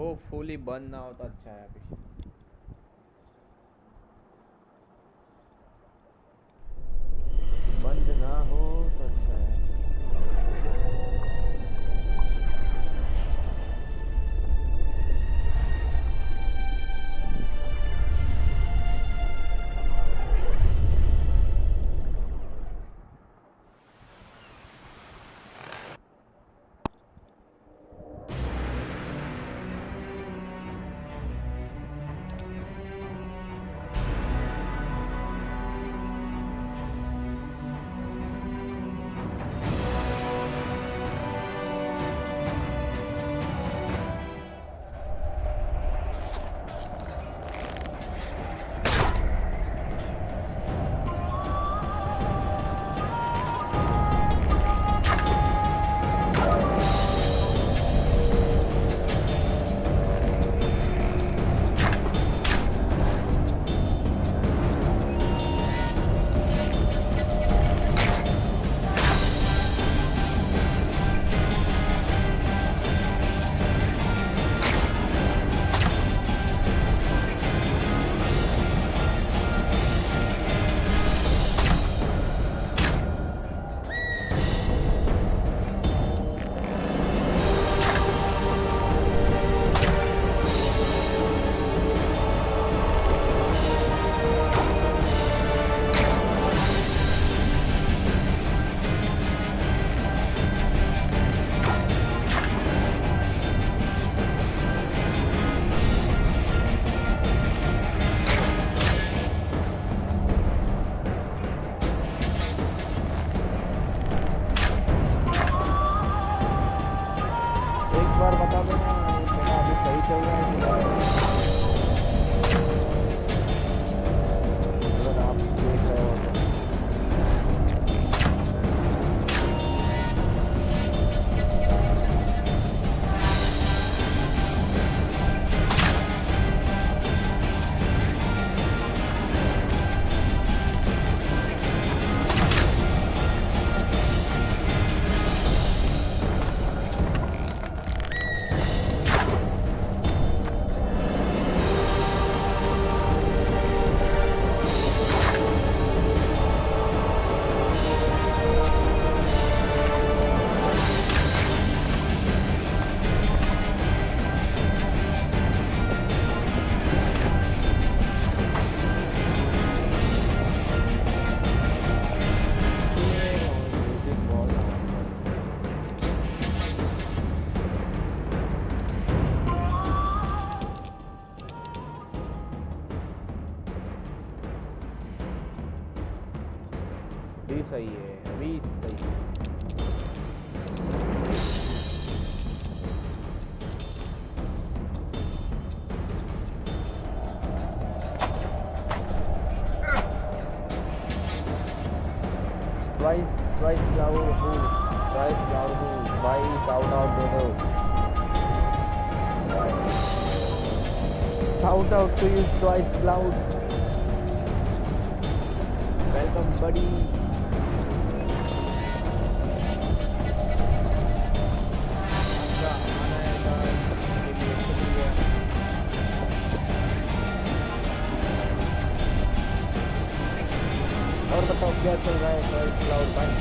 Hopefully बंद ना हो तो अच्छा है। अभी बंद ना हो तो अच्छा है। सही है, अभी सही है। Twice cloud who भाई shout out दे दो, shout out to you twice cloud, welcome buddy। और बताओ क्या चल रहा है क्लाउड भाई?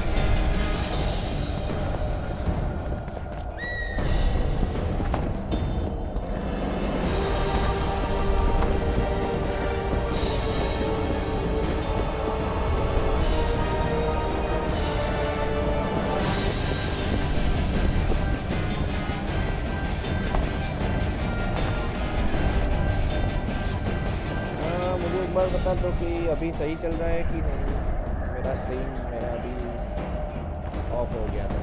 मुझे एक बार बता दो कि अभी सही चल रहा है कि नहीं। मेरा स्ट्रीम मेरा अभी ऑफ हो गया था।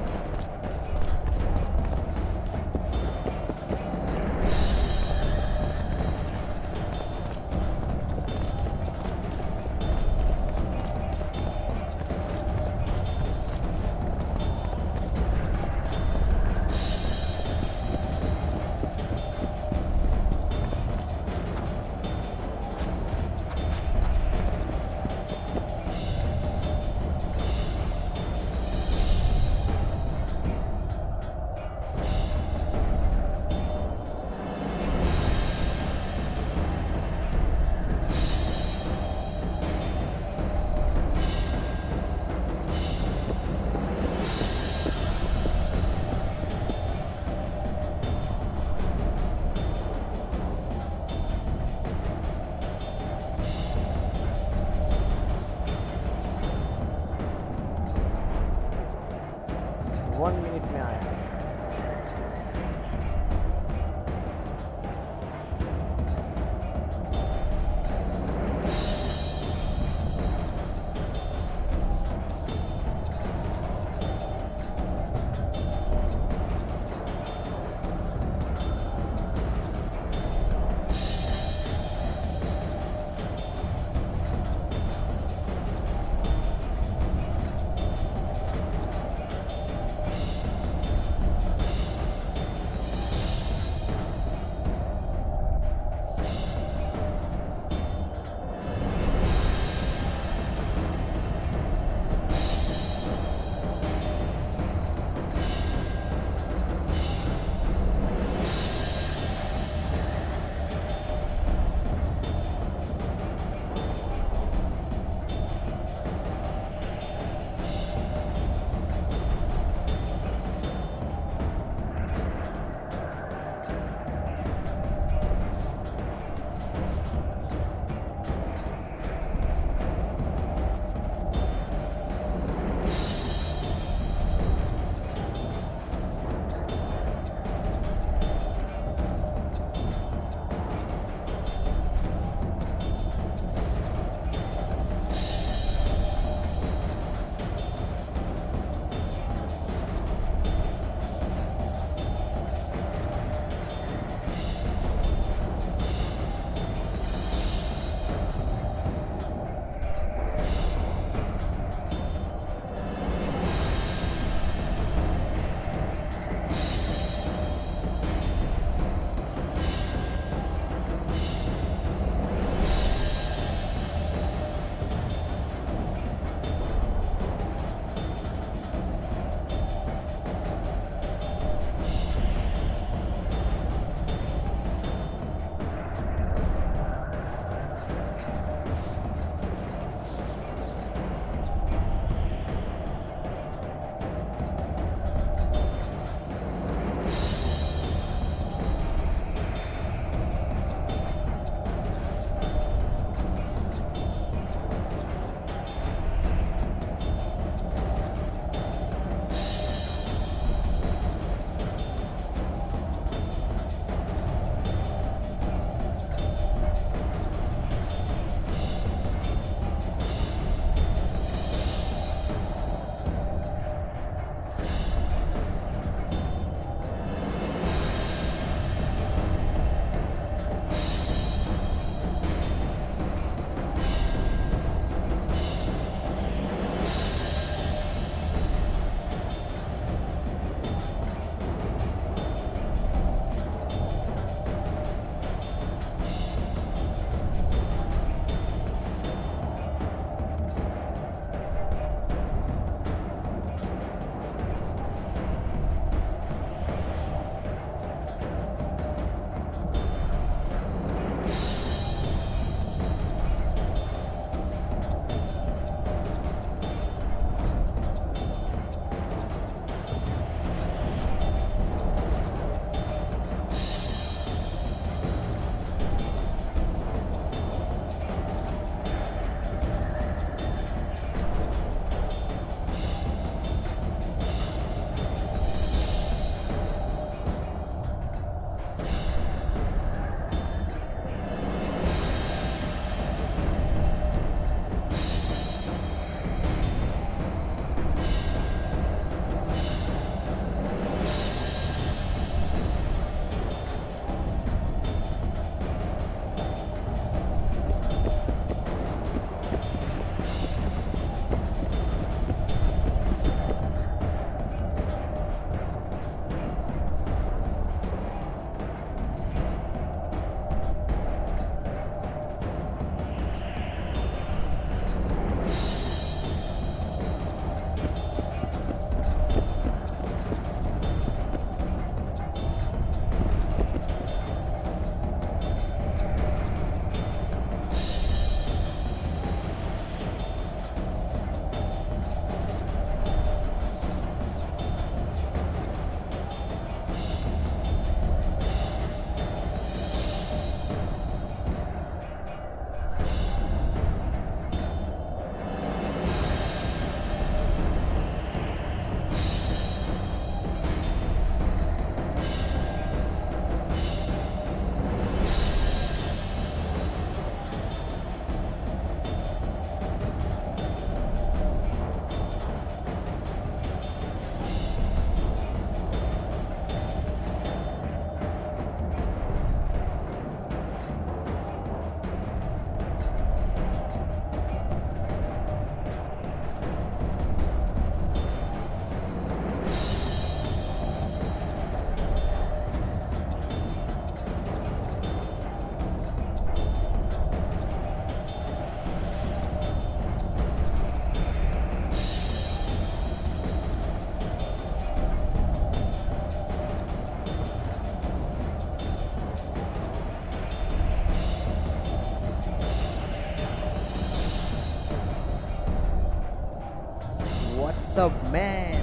up man,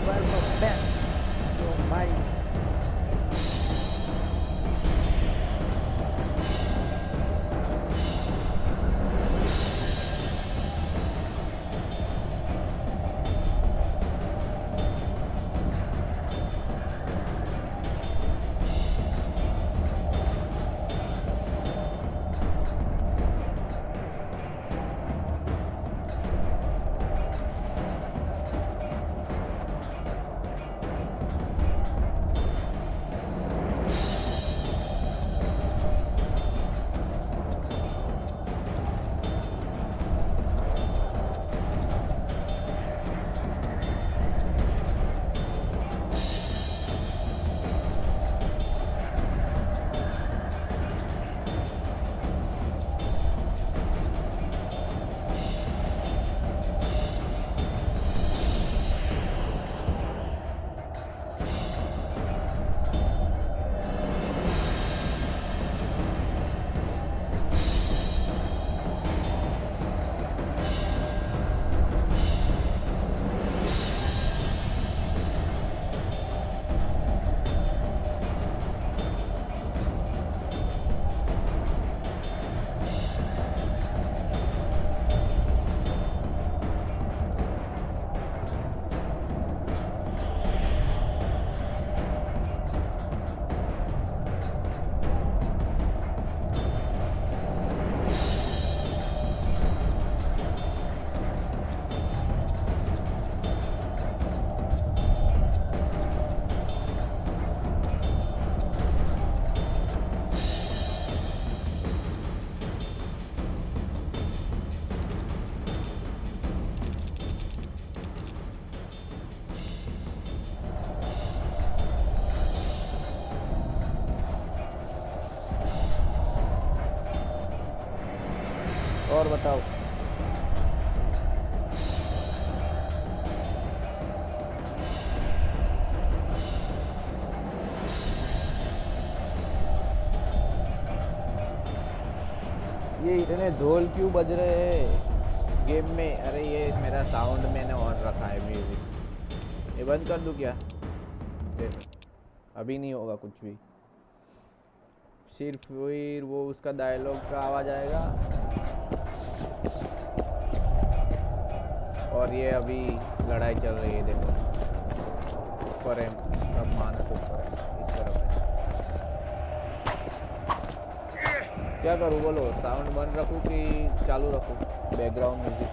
welcome back to my और बताओ। ये इतने ढोल क्यों बज रहे हैं गेम में? अरे ये मेरा साउंड मैंने ऑन रखा है म्यूजिक। ये बंद कर दूं क्या? अभी नहीं होगा कुछ भी, सिर्फ फिर वो उसका डायलॉग का आवाज आएगा। और ये अभी लड़ाई चल रही है, देखो ऊपर है, सब मानस ऊपर है इस तरफ है। क्या करूँ बोलो? साउंड बंद रखूँ कि चालू रखूँ बैकग्राउंड म्यूजिक?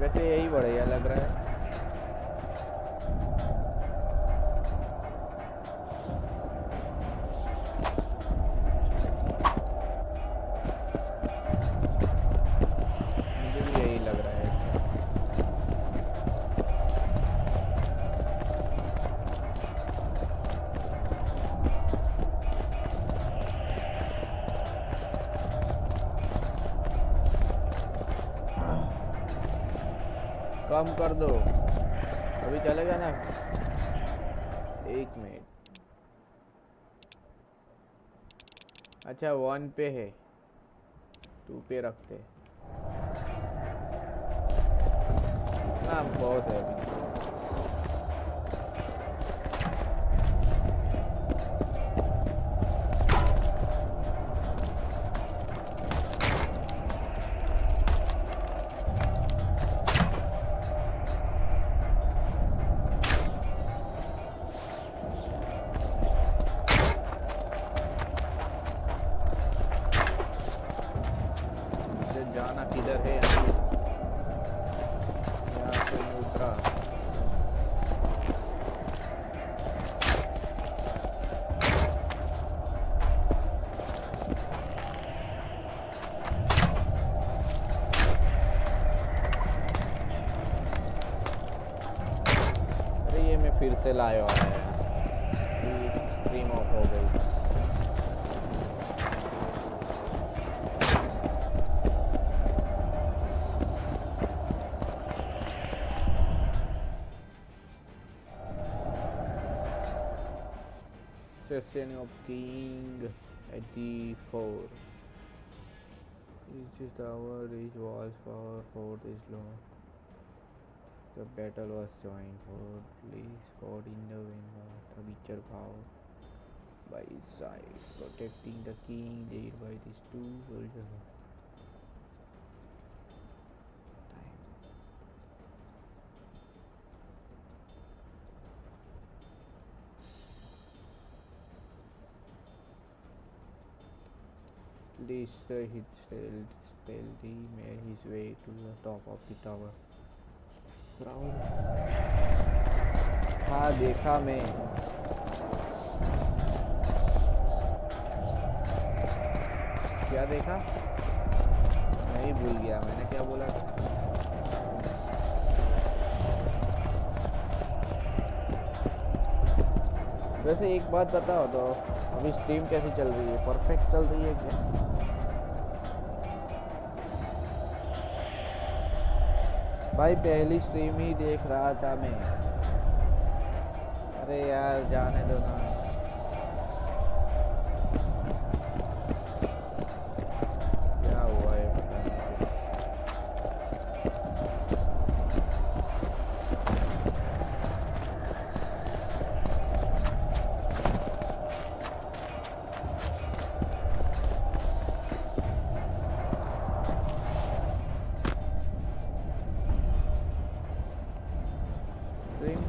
वैसे यही बढ़िया लग रहा है। कम कर दो, अभी चलेगा ना? एक मिनट। अच्छा 1 पे है, 2 पे रखते। हाँ बहुत है अभी। जाना किधर है? यहाँ से उतरा। अरे ये मैं फिर से लाया है, स्ट्रीम ऑफ हो गई। Sustaining of King 84. Reach is tower, reach walls, power, fort is low. The battle was joined for please fought in the wind, a picture power by his side, protecting the king there by these two soldiers. Destroy his spell, he made his way to the top of the tower. Crowd. हाँ देखा मैं. क्या देखा? नहीं भूल गया मैंने क्या बोला. वैसे एक बात बताओ तो अभी स्ट्रीम कैसी चल रही है? परफेक्ट चल रही है क्या? भाई पहली स्ट्रीम ही देख रहा था मैं. अरे यार जाने दो ना. क्या हुआ है पता नहीं.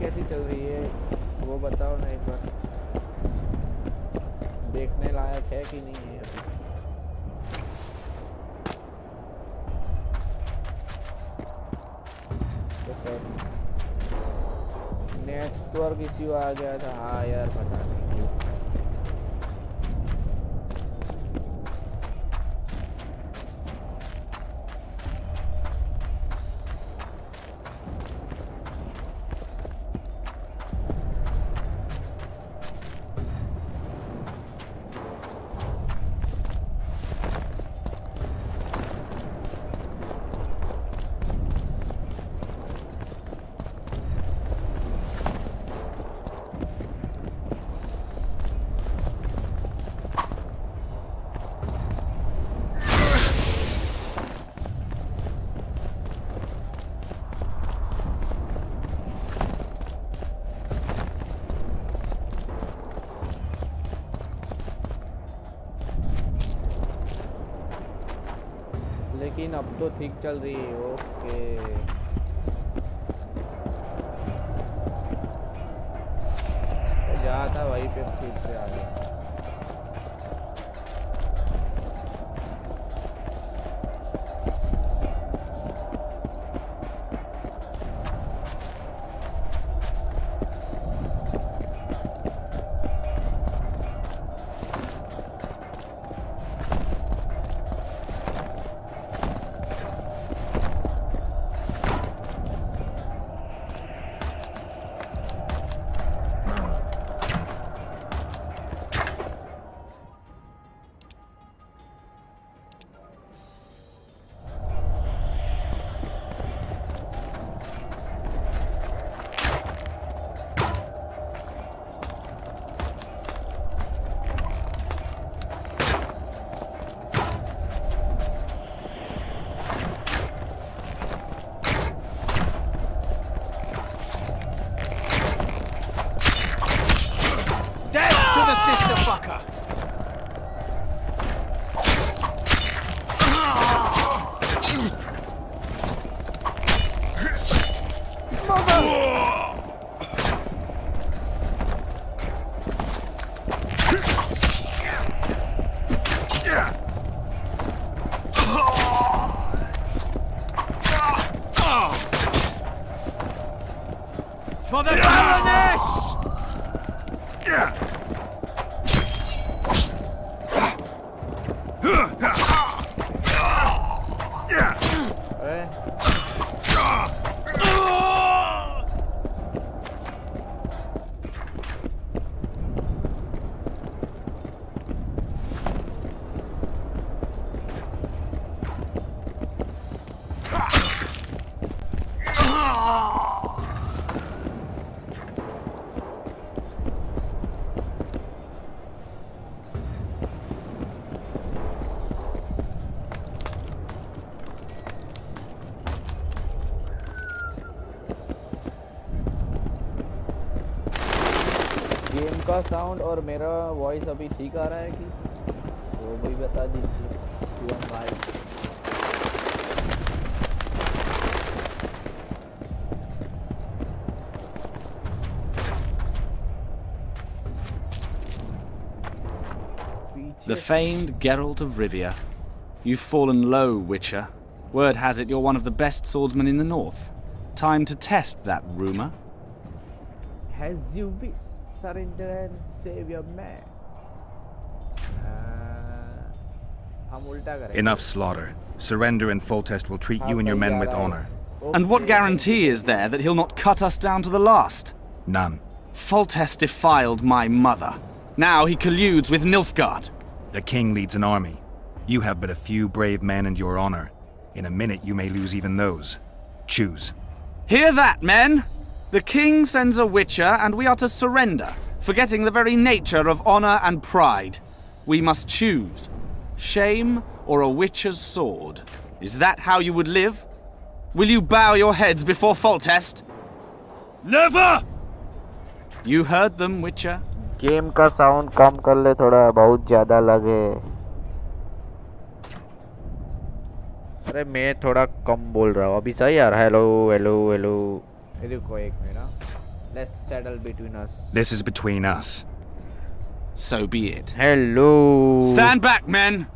कैसी चल रही है वो बताओ ना एक बार. देखने लायक है कि नहीं है अभी? तो सर नेटवर्क इश्यू आ गया था. हाँ यार पता नहीं क्यों. लेकिन अब तो ठीक चल रही है. ओके जहाँ था वहीं पे ठीक से आ गया. Sister fucker! For the Baroness! Game का साउंड और मेरा वॉइस अभी ठीक आ रहा है कि वो भी बता दीजिए शिवम भाई। The famed Geralt of Rivia. You've fallen low, Witcher. Word has it you're one of the best swordsmen in the north. Time to test that rumor. As you wish, surrender and save your man. हम उल्टा करेंगे। Enough slaughter. Surrender and Foltest will treat you and your men with honor. And what guarantee is there that he'll not cut us down to the last? None. Foltest defiled my mother. Now he colludes with Nilfgaard. The king leads an army. You have but a few brave men and your honor. In a minute you may lose even those. Choose. Hear that, men? The king sends a witcher and we are to surrender, forgetting the very nature of honor and pride. We must choose. Shame or a witcher's sword. Is that how you would live? Will you bow your heads before Foltest? Never! You heard them, Witcher. Game का sound कम कर ले थोड़ा, बहुत ज़्यादा लगे। अरे मैं थोड़ा कम बोल रहा हूँ, अभी सही यार। Hello hello hello. रुको एक minute. Let's settle between us. This is between us. So be it. Hello. Stand back, men!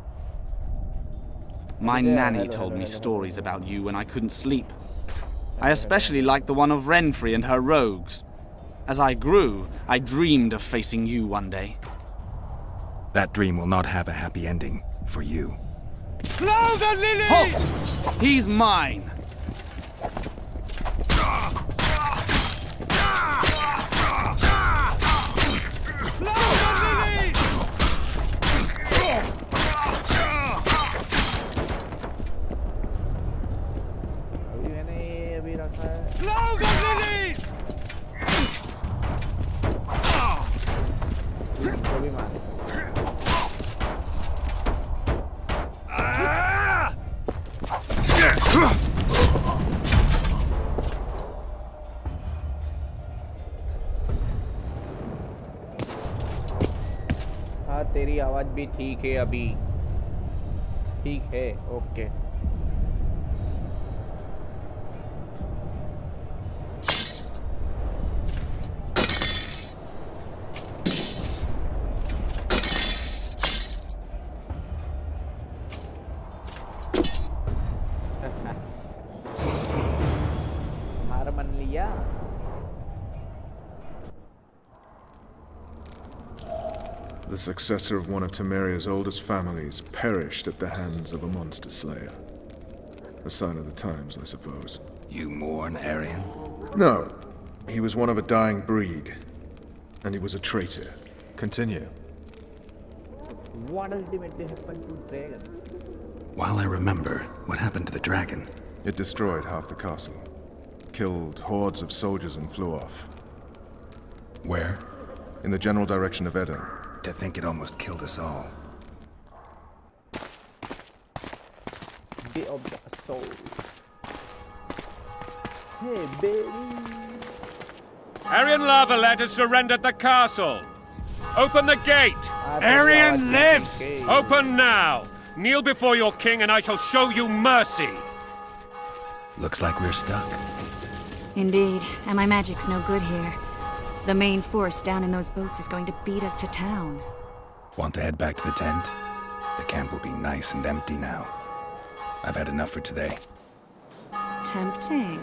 My Yeah, nanny hello, told hello, me hello, stories hello. about you when I couldn't sleep. I especially liked the one of Renfrey and her rogues. As I grew, I dreamed of facing you one day. That dream will not have a happy ending for you. Blow the lilies! Halt! He's mine! Blow the lilies! अभी मैंने ये अभी रखा है। Blow the lilies! इनको भी मार। हाँ तेरी आवाज भी ठीक है अभी। ठीक है, ओके। हार मान लिया। The successor of one of Temeria's oldest families perished at the hands of a monster slayer. A sign of the times, I suppose. You mourn, Aryan? No, he was one of a dying breed. And he was a traitor. Continue. What ultimately happened to Dragon? While I remember, what happened to the dragon? It destroyed half the castle. Killed hordes of soldiers and flew off. Where? In the general direction of Eden. To think it almost killed us all. Day of the Soul. Hey, baby. Aryan Lavalet has surrendered the castle. Open the gate. Aryan lives! Open now. Kneel before your king and I shall show you mercy. Looks like we're stuck. Indeed, and my magic's no good here. The main force down in those boats is going to beat us to town. Want to head back to the tent? The camp will be nice and empty now. I've had enough for today. Tempting.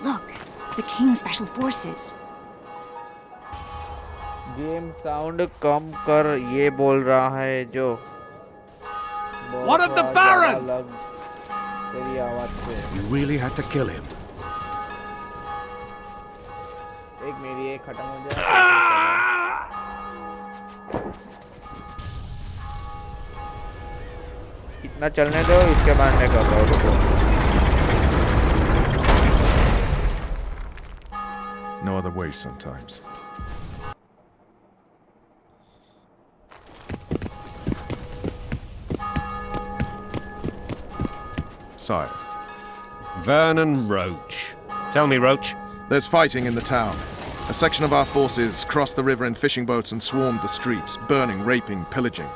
Look, the King's Special Forces. Game sound कम कर, ये बोल रहा है जो। What of the Baron? अलग तेरी आवाज से। You really had to kill him. एक मेरी एक खत्म हो जाए। इतना चलने दो, इसके बाद मैं कर रहा हूँ। रुको। No other way sometimes. Sire. Vernon Roach. Tell me, Roach. There's fighting in the town. A section of our forces crossed the river in fishing boats and swarmed the streets, burning, raping, pillaging.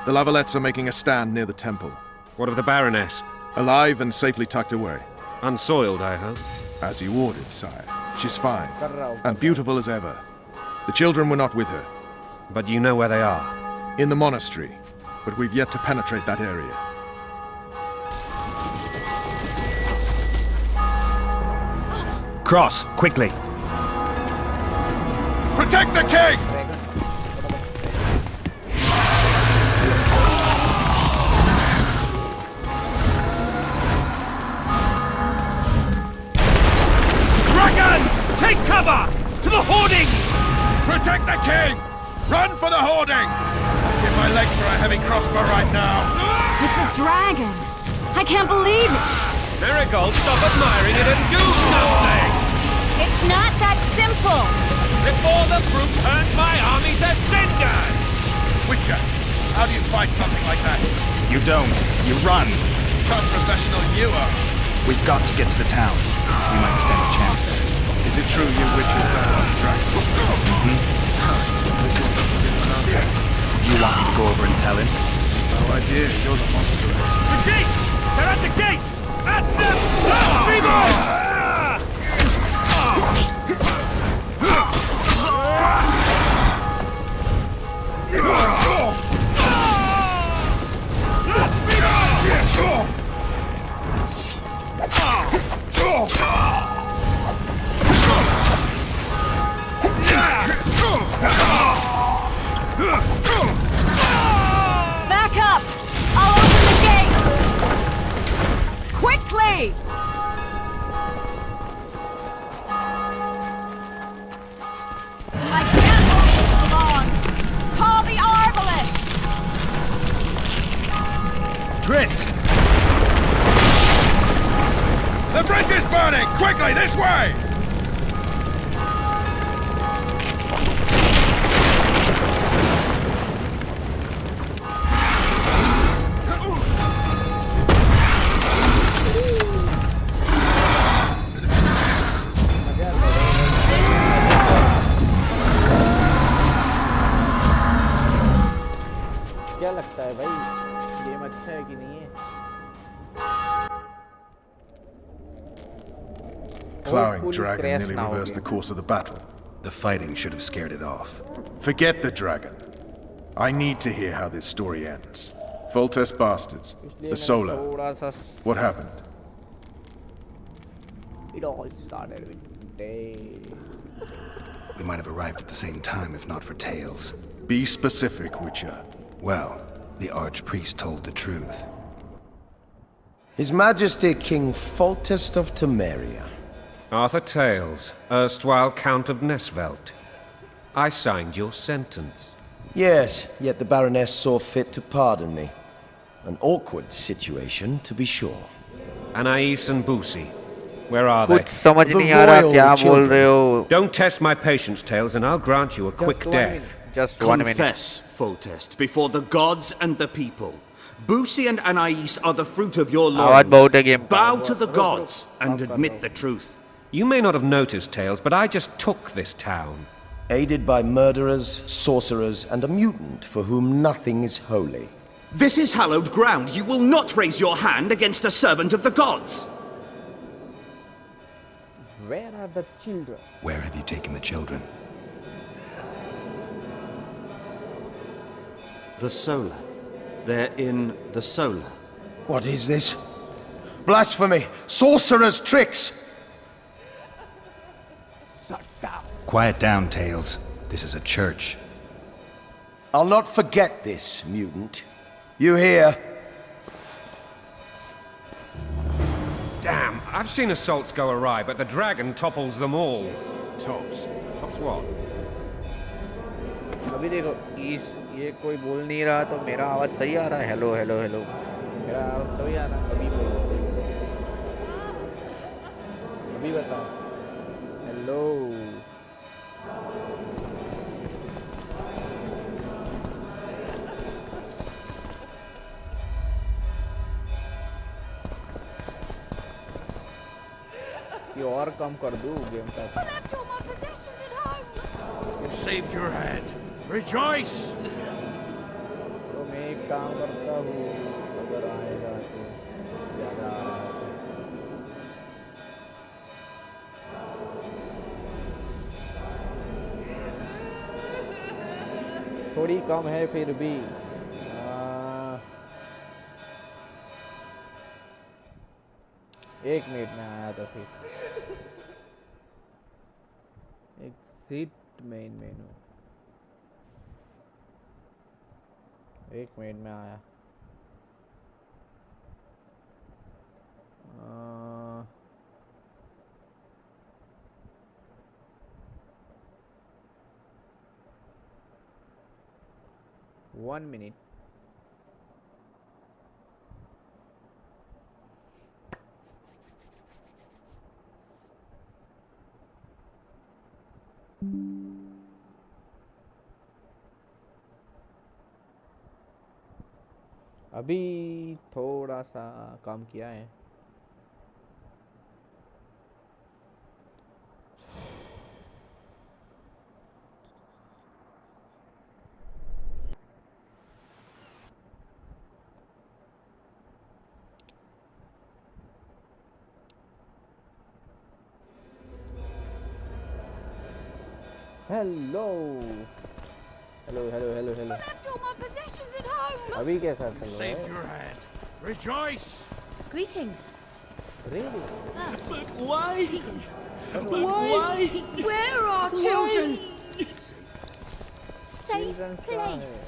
The Lavalettes are making a stand near the temple. What of the Baroness? Alive and safely tucked away. Unsoiled, I hope. As you ordered, sire. She's fine, and beautiful as ever. The children were not with her. But you know where they are? In the monastery, but we've yet to penetrate that area. Cross, quickly! Protect the king! Dragon! Take cover! To the hoardings! Protect the king! Run for the hoarding! I'll give my leg for a heavy crossbow right now. It's a dragon! I can't believe it! Marigold, stop admiring it and do something! It's not that simple! Before the fruit turns my army to cinders! Witcher, how do you fight something like that? You don't. You run. Some professional you are. We've got to get to the town. We might stand a chance there. Is it true you witches don't want dragons? This one doesn't seem to know yet. Do you want me to go over and tell him? No idea, you're the monster expert. The gate! They're at the gate! At the last Back up! I'll open the gate! Quickly! I can't hold this long! Call the arbalists! Triss! The bridge is burning! Quickly, this way! क्या लगता है भाई game अच्छा है कि नहीं है? Plowing Fully dragon crashed nearly now reversed the again. course of the battle. The fighting should have scared it off. Forget the dragon. I need to hear how this story ends. Foltest bastards. इसलिए The मैंने Solar. थोड़ा सा What happened? It all started with day. We might have arrived at the same time if not for Tails. Be specific, Witcher. Well, the Archpriest told the truth. His Majesty King Foltest of Temeria. Arthur Tales, erstwhile Count of Nesvelt. I signed your sentence. Yes, yet the Baroness saw fit to pardon me. An awkward situation, to be sure. Anais and Boosie, where are they? कुछ समझ नहीं आ रहा क्या बोल रहे हो? Don't test my patience, Tales, and I'll grant you a quick death. Just 1 minute. Confess, Foltest, before the gods and the people. Boosie and Anais are the fruit of your आवाज बहुत है loins. गेम का. Bow to the gods and admit the truth. You may not have noticed, Tales, but I just took this town. Aided by murderers, sorcerers, and a mutant for whom nothing is holy. This is hallowed ground. You will not raise your hand against a servant of the gods. Where are the children? Where have you taken the children? The Solar. They're in the Solar. What is this? Blasphemy! Sorcerer's tricks! Quiet down, Tails. This is a church. I'll not forget this, mutant. You hear? Damn, I've seen assaults go awry, but the dragon topples them all. Tops. Tops what? अभी देखो ये कोई बोल नहीं रहा तो मेरा आवाज सही आ रहा है. हेलो हेलो हेलो मेरा आवाज सही आ रहा है. अभी बोलो अभी बताओ. हेलो ये और कम कर दूं गेम का. Left all my possessions at home. saved your head. Rejoice! तो मैं एक काम करता हूँ, अगर आएगा तो ज़्यादा आ रहा है तो। थोड़ी कम है फिर भी। एक मिनट में आया था फिर। एग्जिट मेन मेनू, एक मिनट में आया। One minute. अभी थोड़ा सा काम किया है। Hello hello hello hello hello. अभी कैसा चल रहा Saved है? your head. Rejoice! Greetings. Really? But why? But why? Where are children? Safe Children's place. है।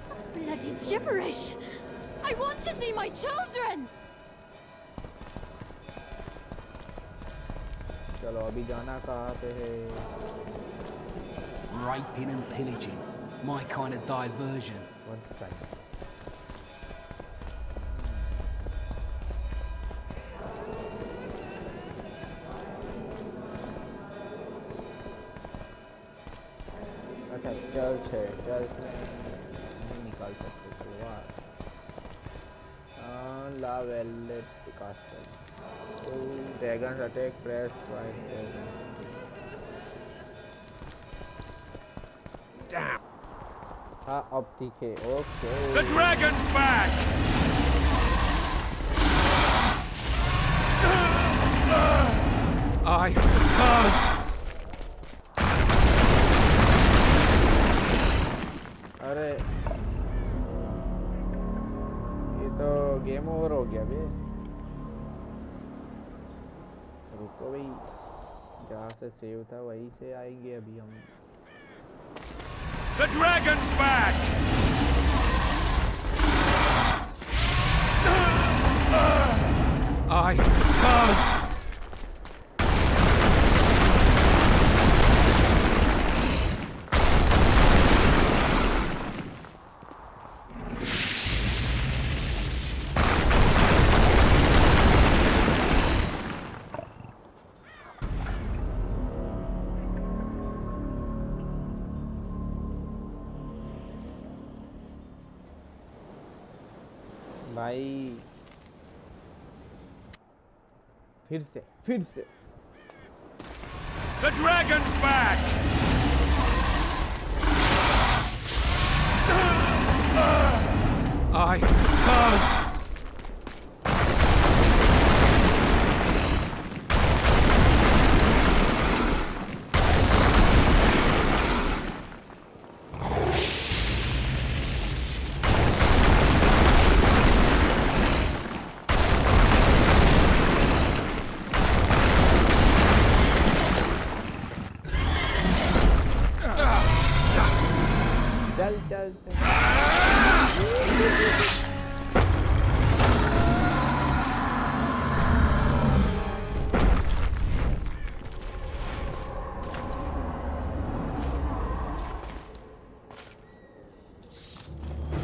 That's bloody gibberish. I want to see my children. चलो अभी जाना कहाँ पे है? Raping and pillaging. My kind of diversion. One second. अच्छा church है, church में नहीं निकाल सकते तलवार। ला वेलेट कास्टल। तो dragons attack press right. Damn! हाँ अब ठीक है। ओके। The dragon's back! अरे ये तो गेम ओवर हो गया बे। रुको भाई, जहाँ से सेव था वहीं से आएंगे अभी हम। The dragon's back! भाई फिर से The dragon's back! चल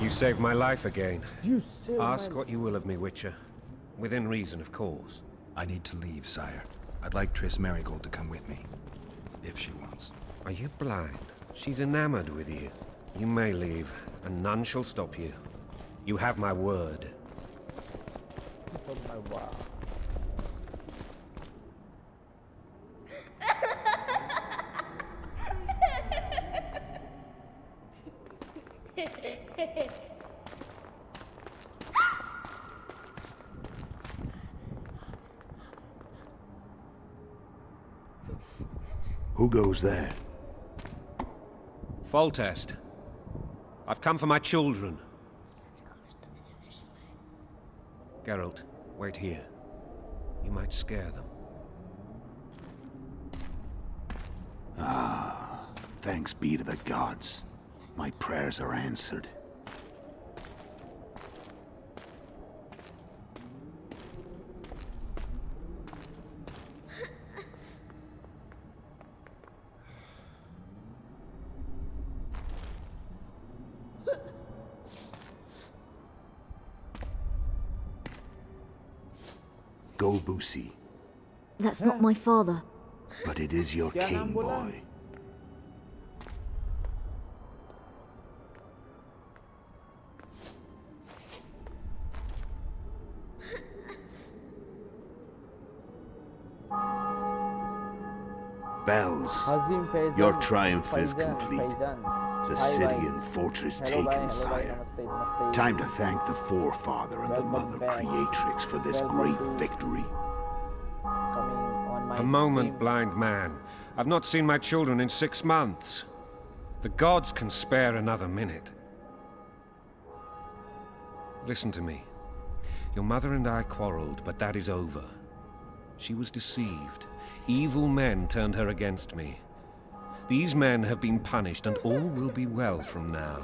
You saved my life again. You saved Ask my- what you will of me, Witcher. Within reason, of course. I need to leave, sire. I'd like Triss Merigold to come with me. If she wants. Are you blind? She's enamored with you. You may leave, and none shall stop you. You have my word. Oh my wow. Who goes there? Foltest. I've come for my children. Geralt, wait here. You might scare them. Ah, thanks be to the gods. My prayers are answered. Go, Boosie. That's not my father. But it is your king, boy. Bells, your triumph is complete. The city and fortress taken, sire. Time to thank the forefather and the mother creatrix for this great victory. A moment, blind man. I've not seen my children in 6 months. The gods can spare another minute. Listen to me. Your mother and I quarreled, but that is over. She was deceived. Evil men turned her against me. These men have been punished, and all will be well from now.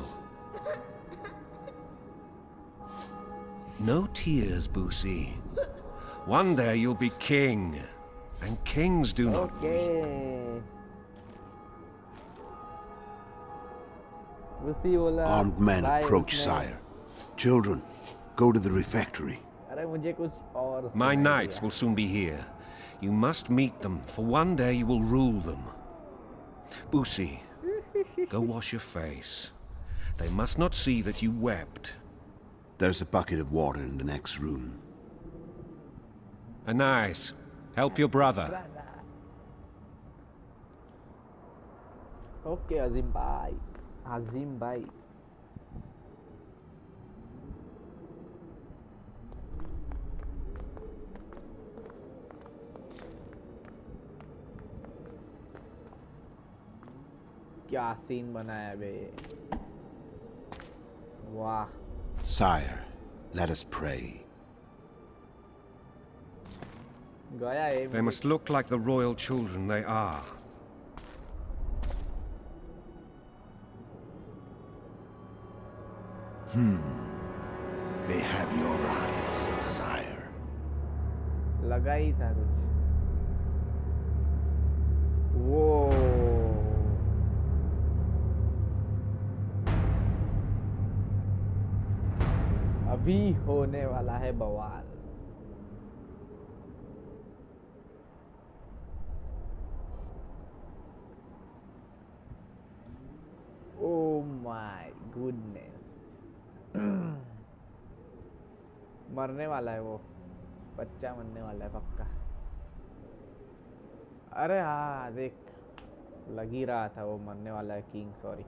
No tears, Boosie. One day you'll be king, and kings do not weep. Armed men approach, sire. Children, go to the refectory. My knights will soon be here. You must meet them, for one day you will rule them. Boosie, go wash your face. They must not see that you wept. There's a bucket of water in the next room. Anais, help your brother. Okay, Azim bhai. Azim bhai. क्या scene बनाया बे वाह Sire, let us pray. They must look like the royal children they are. They have your eyes, sire. लगा ही था कुछ वो अभी होने वाला है बवाल Oh my goodness मरने वाला है वो बच्चा मरने वाला है पक्का अरे हाँ देख लग ही रहा था वो मरने वाला है किंग सॉरी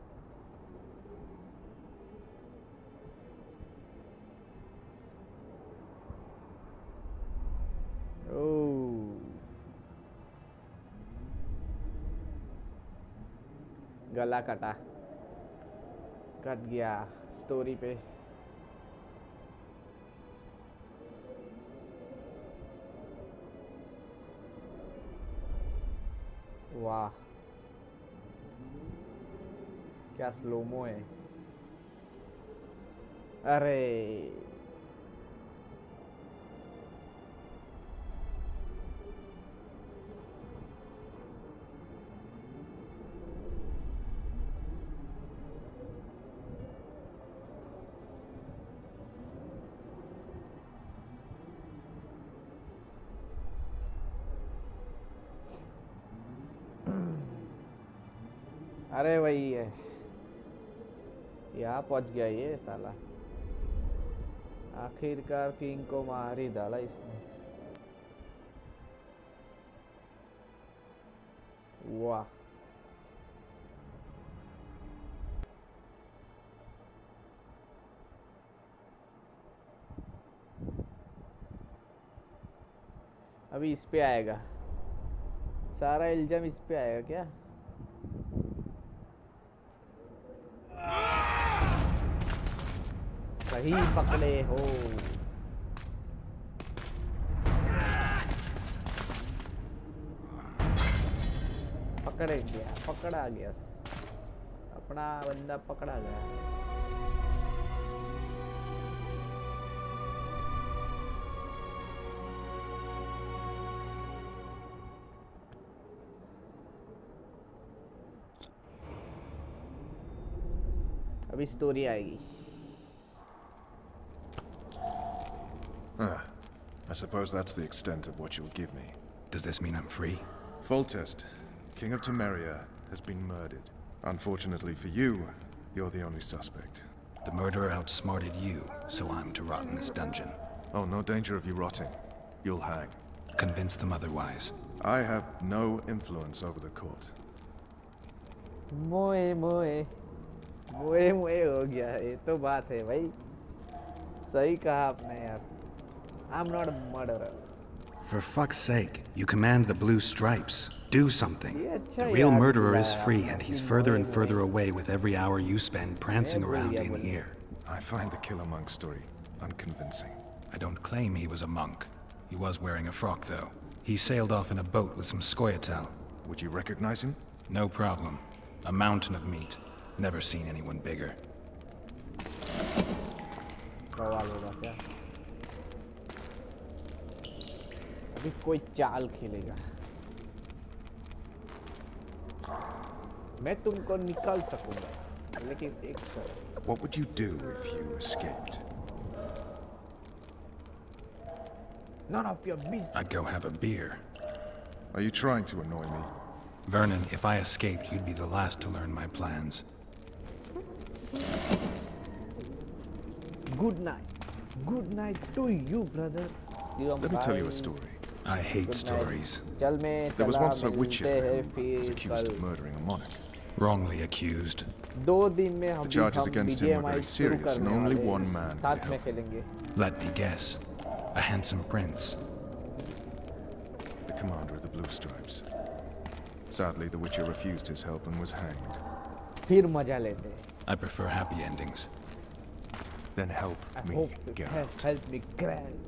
गला कट गया स्टोरी पे वाह क्या स्लोमो है अरे अरे वही है यहाँ पहुंच गया ये साला आखिरकार किंग को मार ही डाला इसने वाह अभी इस पे आएगा, सारा इल्जाम इस पे आएगा क्या? सही पकड़े हो। पकड़ा गया, अपना बंदा पकड़ा गया। अभी स्टोरी आएगी। I suppose that's the extent of what you'll give me. Does this mean I'm free? Foltest, King of Temeria, has been murdered. Unfortunately for you, you're the only suspect. The murderer outsmarted you, so I'm to rot in this dungeon. Oh, no danger of you rotting. You'll hang. Convince them otherwise. I have no influence over the court. मोए हो गया, ये तो बात है भाई, सही कहा आपने यार। I'm not a murderer. For fuck's sake, you command the blue stripes. Do something. The यार real murderer is दिलाया, free, and he's further and further away with every hour you spend prancing around in here. I find the Killer Monk story unconvincing. I don't claim he was a monk. He was wearing a frock, though. He sailed off in a boat with some Scoia'tael. Would you recognize him? No problem. A mountain of meat. Never seen anyone bigger. सवाल होगा क्या? अभी कोई चाल खेलेगा, मैं तुमको निकाल सकूंगा, लेकिन एक सवाल। What would you do if you escaped? None of your business. I'd go have a beer. Are you trying to annoy me? Vernon, if I escaped, you'd be the last to learn my plans. Good night. Good night to you, brother. Let me tell you a story. I hate stories. There was once a witcher who was accused of murdering a monarch. Wrongly accused. The charges against him were very serious, and only one man could help him. Let me guess. A handsome prince. The commander of the Blue Stripes. Sadly, the witcher refused his help and was hanged. फिर मजा लेते। I prefer happy endings. Then help me, Geralt. Help me, Geralt.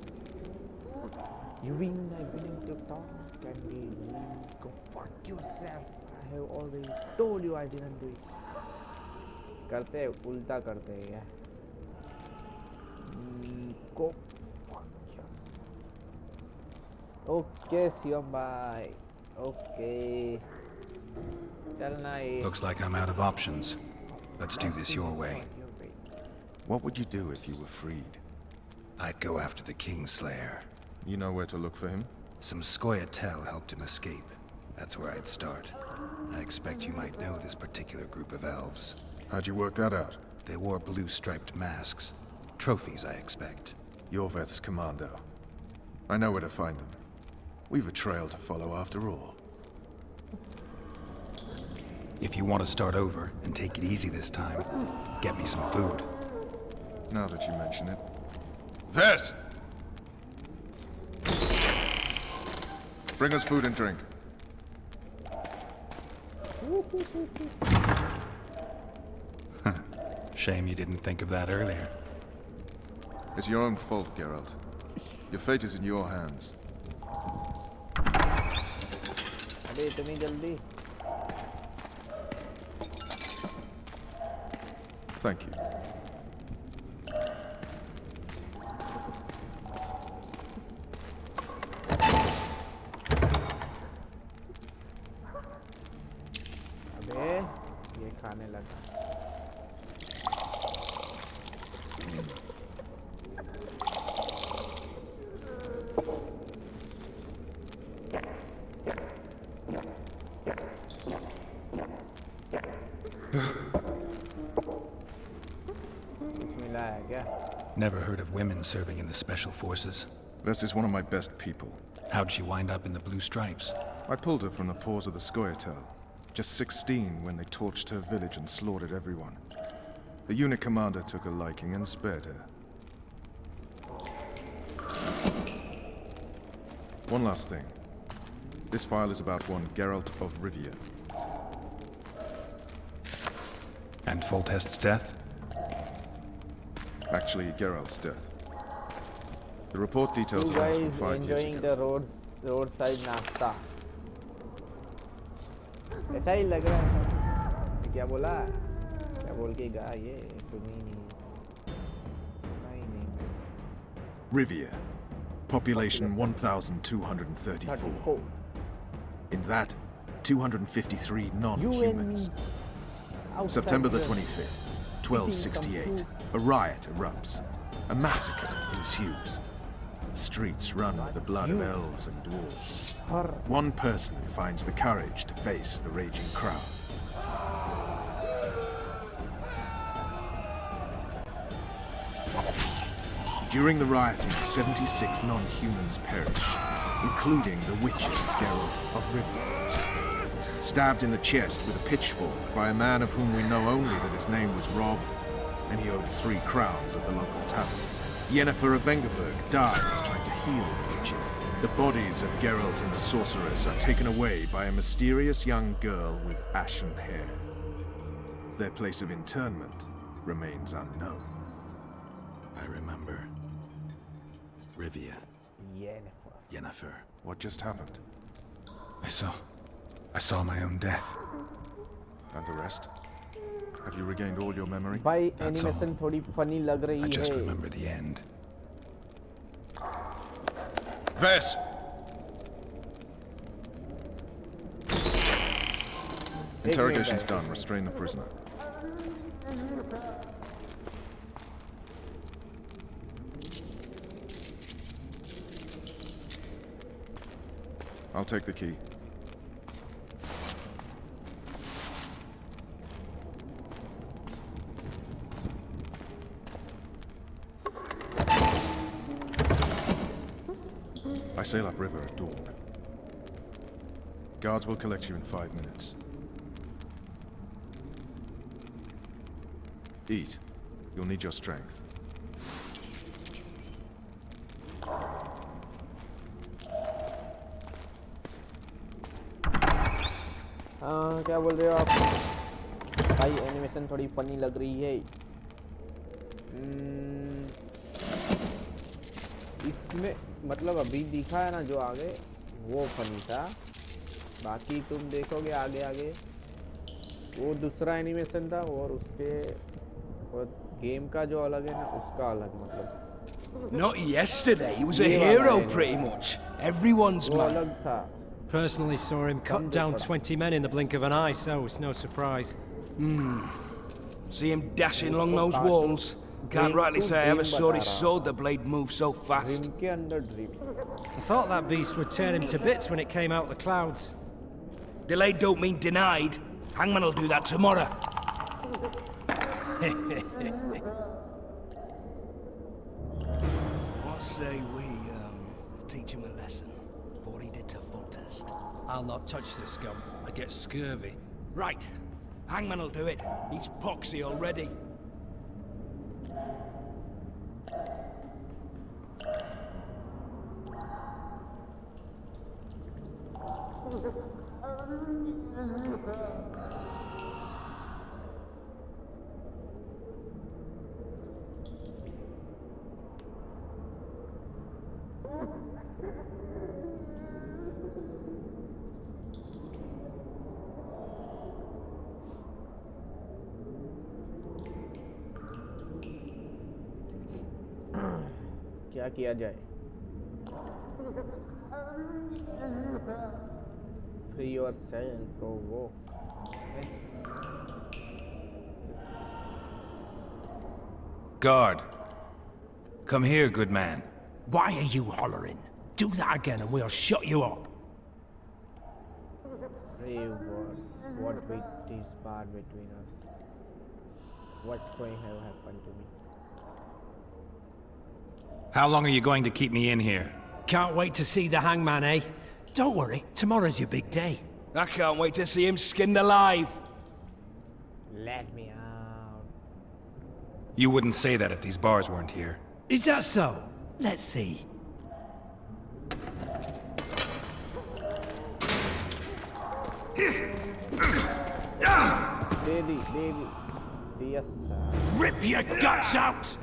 You win, I win to talk, and you go fuck yourself. I have already told you I didn't do it. करते हैं, उल्टा करते हैं यार। Go fuck yourself. Okay, Siom bye. Okay. चलना है। Looks like I'm out of options. Let's do this your way. What would you do if you were freed? I'd go after the Kingslayer. You know where to look for him? Some Scoia'tael helped him escape. That's where I'd start. I expect you might know this particular group of elves. How'd you work that out? They wore blue-striped masks. Trophies, I expect. Yorveth's commando. I know where to find them. We've a trail to follow after all. If you want to start over and take it easy this time, get me some food. Now that you mention it. This! Bring us food and drink. Shame you didn't think of that earlier. It's your own fault, Geralt. Your fate is in your hands. अबे इतनी जल्दी? Thank you. अबे ये खाने लगा। Never heard of women serving in the special forces. This is one of my best people. How'd she wind up in the Blue Stripes? I pulled her from the paws of the Scoia'tael. Just 16 when they torched her village and slaughtered everyone. The unit commander took a liking and spared her. One last thing. This file is about one Geralt of Rivia. And Foltest's death? Actually, Geralt's death. The report details You events guys from 5 years enjoying ago. the roadside नाश्ता ऐसा ही लग रहा है क्या बोला क्या बोल के गा ये सुनी नहीं Rivia. Population 1,234. In that, 253 non-humans. September the 25th, 1268. A riot erupts. A massacre ensues. The streets run with the blood of elves and dwarves. One person finds the courage to face the raging crowd. During the rioting, 76 non-humans perish, including the Witcher Geralt of Rivia. Stabbed in the chest with a pitchfork by a man of whom we know only that his name was Rob, and he owed 3 crowns at the local tavern. Yennefer of Vengerberg dies trying to heal the Witcher. The bodies of Geralt and the sorceress are taken away by a mysterious young girl with ashen hair. Their place of interment remains unknown. I remember. Rivia. Yennefer. What just happened? I saw my own death. And the rest? Have you regained all your memory? भाई animation थोड़ी funny लग रही है. I just remember the end. Ves! Interrogation's done. Restrain the prisoner. I'll take the key. I sail upriver at dawn. Guards will collect you in 5 minutes. Eat. You'll need your strength. क्या बोल रहे हो आप? भाई animation थोड़ी funny लग रही है. इसमें मतलब अभी दिखा है ना जो आगे वो फनी था. बाकी तुम देखोगे आगे आगे वो दूसरा एनिमेशन था और उसके और गेम का जो अलग है ना उसका अलग मतलब. Not yesterday. He was a hero pretty much. Everyone's वो man. अलग था. Personally saw him cut down 20 men in the blink of an eye, so it's no surprise. See him dashing along those walls. Can't rightly say I ever saw his sword the blade move so fast. I thought that beast would tear him to bits when it came out the clouds. Delayed don't mean denied. Hangman'll do that tomorrow. What say we teach him a lesson before he did to Foltest? I'll not touch the scum. I get scurvy. Right. Hangman'll do it. He's poxy already. क्या किया जाए? Free yourself, provoke. Guard. Come here, good man. Why are you hollering? Do that again and we'll shut you up. Brave words. What is barred between us? What's going to happen to me? How long are you going to keep me in here? Can't wait to see the hangman, eh? Don't worry, tomorrow's your big day. I can't wait to see him skinned alive. Let me out. You wouldn't say that if these bars weren't here. Is that so? Let's see. Yes. Rip your guts out!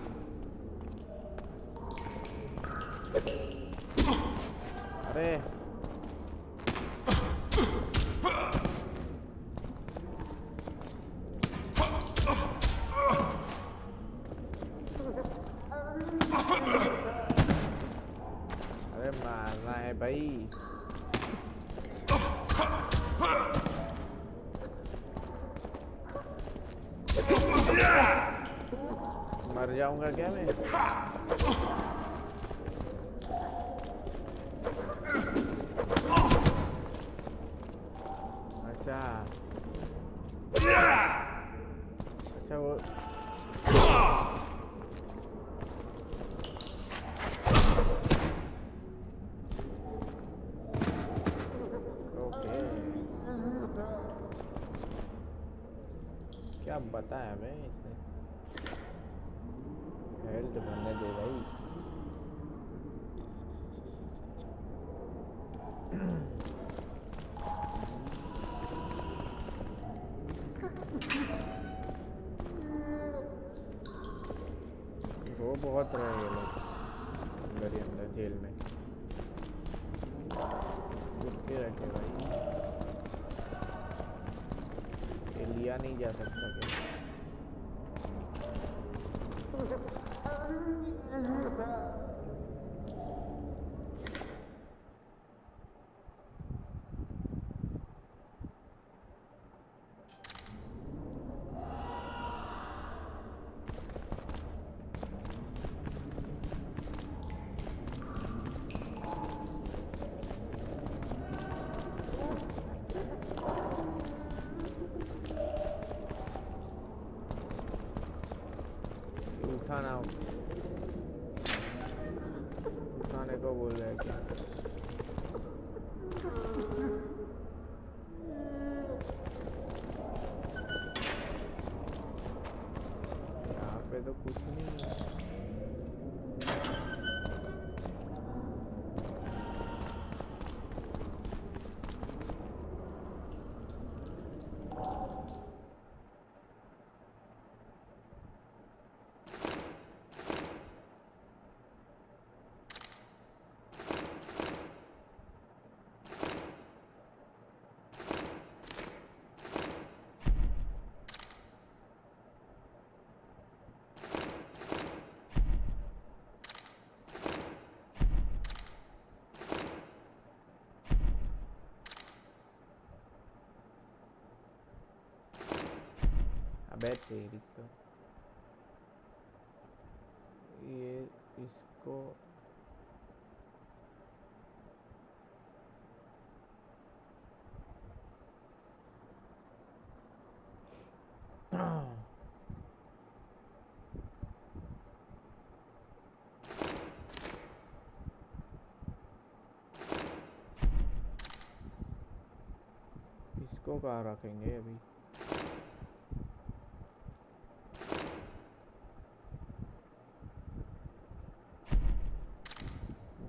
अरे मारना है भाई। मर जाऊंगा क्या मैं? अच्छा अच्छा वो क्या बताया मैं इसने? हेल्थ बनने दे भाई। वो बहुत रहे ये लोग अंदर ही अंदर जेल में घुस के रखे भाई। ये लिया नहीं जा सकता क्या? उठाने को बोल रहे हैं क्या? यहाँ पे तो कुछ नहीं है। अबे तेरी तो ये इसको इसको कहाँ रखेंगे अभी?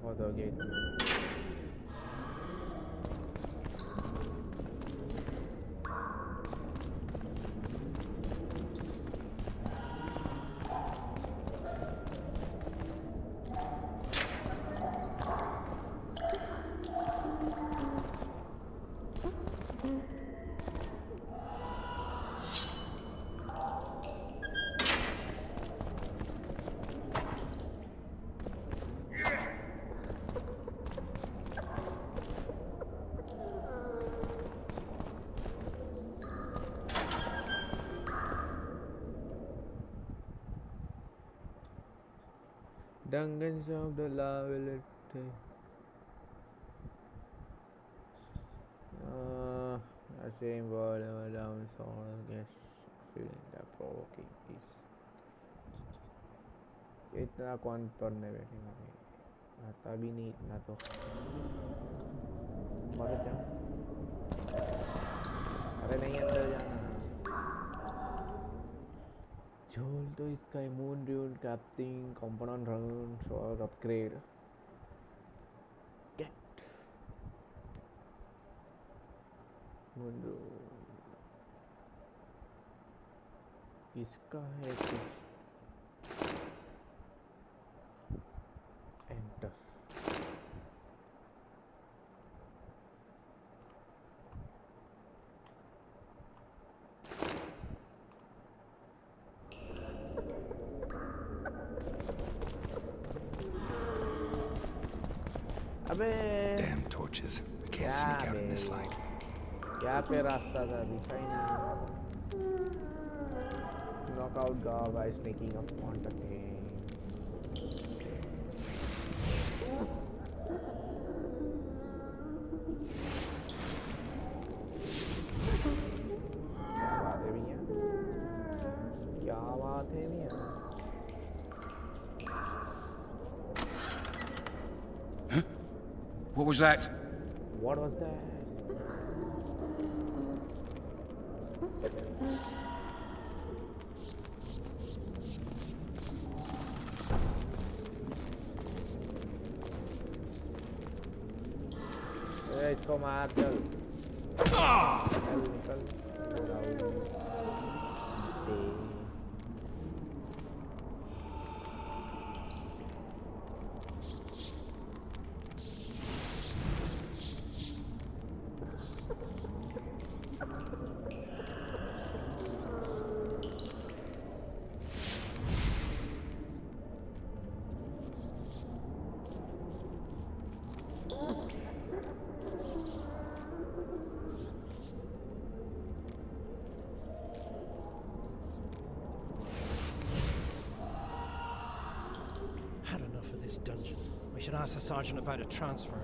बहुत हो गया इतना। Dungeons of the Lavalette. Same word down song against feeling the provoking peace. इतना कौन पढ़ने बैठेगा? आता भी नहीं इतना तो। मर जा। अरे नहीं अंदर जाना। झोल तो इसका immune dual crafting component run और अपग्रेड इसका है कुछ एंटर अबे Damn torches. I can't sneak out in this light. क्या पे रास्ता था दिखा ही नहीं knockout guy by sneaking up on the game क्या बात है भैया Huh? What was that? What was that? इसको मार चल चल निकल Dungeon. We should ask the sergeant about a transfer.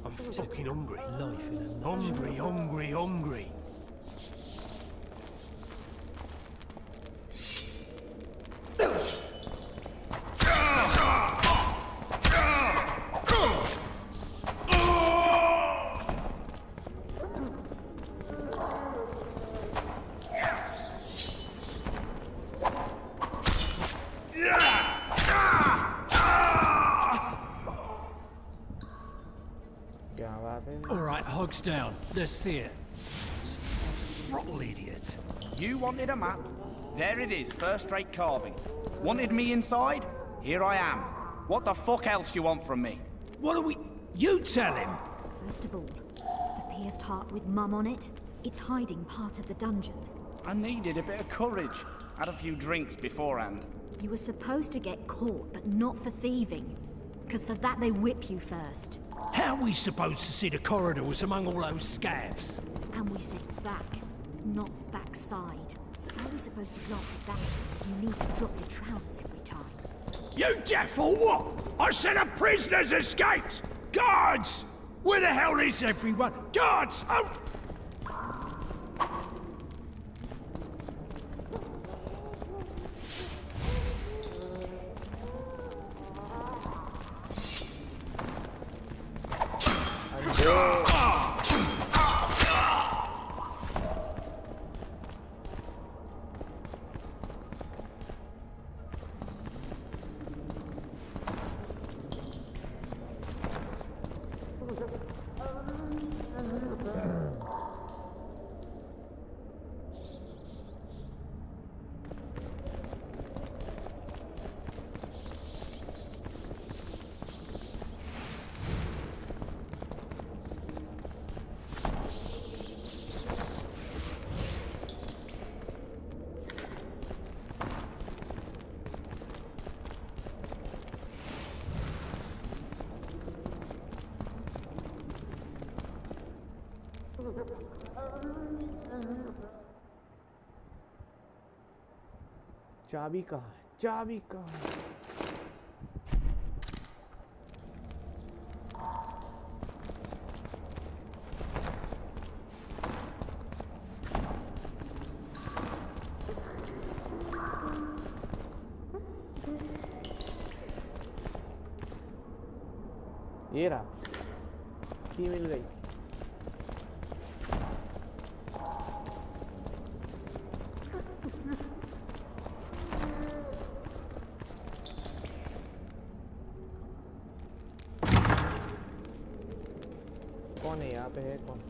I'm fucking hungry. Life in a hungry, hungry, hungry. Hogs down. Let's see it. Throttle idiot. You wanted a map? There it is, first-rate carving. Wanted me inside? Here I am. What the fuck else do you want from me? What are we... You tell him! First of all, the pierced heart with Mum on it, it's hiding part of the dungeon. I needed a bit of courage. Had a few drinks beforehand. You were supposed to get caught, but not for thieving. Because for that they whip you first. How are we supposed to see the corridors among all those scabs? And we said back, not backside. How are we supposed to glance at that if you need to drop your trousers every time? You deaf or what? I said a prisoner's escaped! Guards! Where the hell is everyone? Guards! Oh! चाबी कहाँ है? चाबी कहाँ है? ये रहा की मिल गई कौन है यहाँ पे है कौन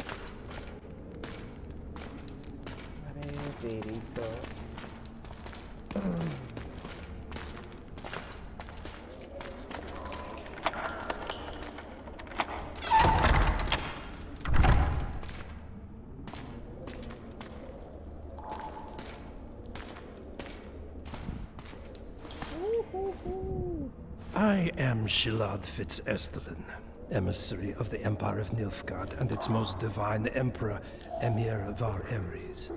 अरे तेरी तो I am Shilad Fitz-Estelin, emissary of the Empire of Nilfgaard and its most divine Emperor, Emir Var Emrys.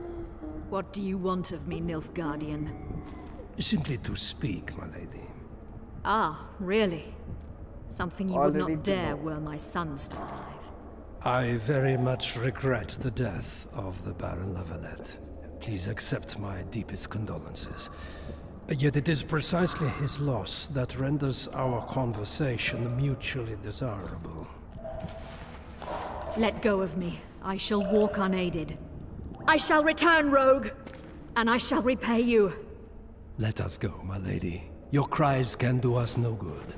What do you want of me, Nilfgaardian? Simply to speak, my lady. Ah, really? Something you Already would not dare know. were my son still alive. I very much regret the death of the Baron Lavalette. Please accept my deepest condolences. Yet it is precisely his loss that renders our conversation mutually desirable. Let go of me. I shall walk unaided. I shall return, rogue! And I shall repay you. Let us go, my lady. Your cries can do us no good.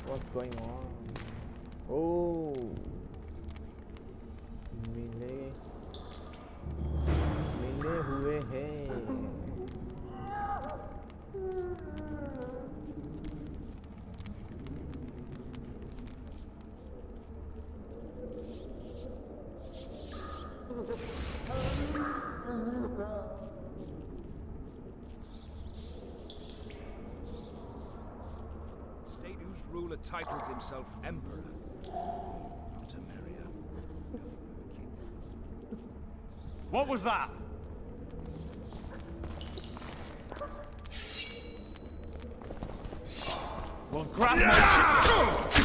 What's going on? Oh, मिले हुए हैं. State whose ruler titles himself Emperor. Not a merrier. What was that? Well, grab my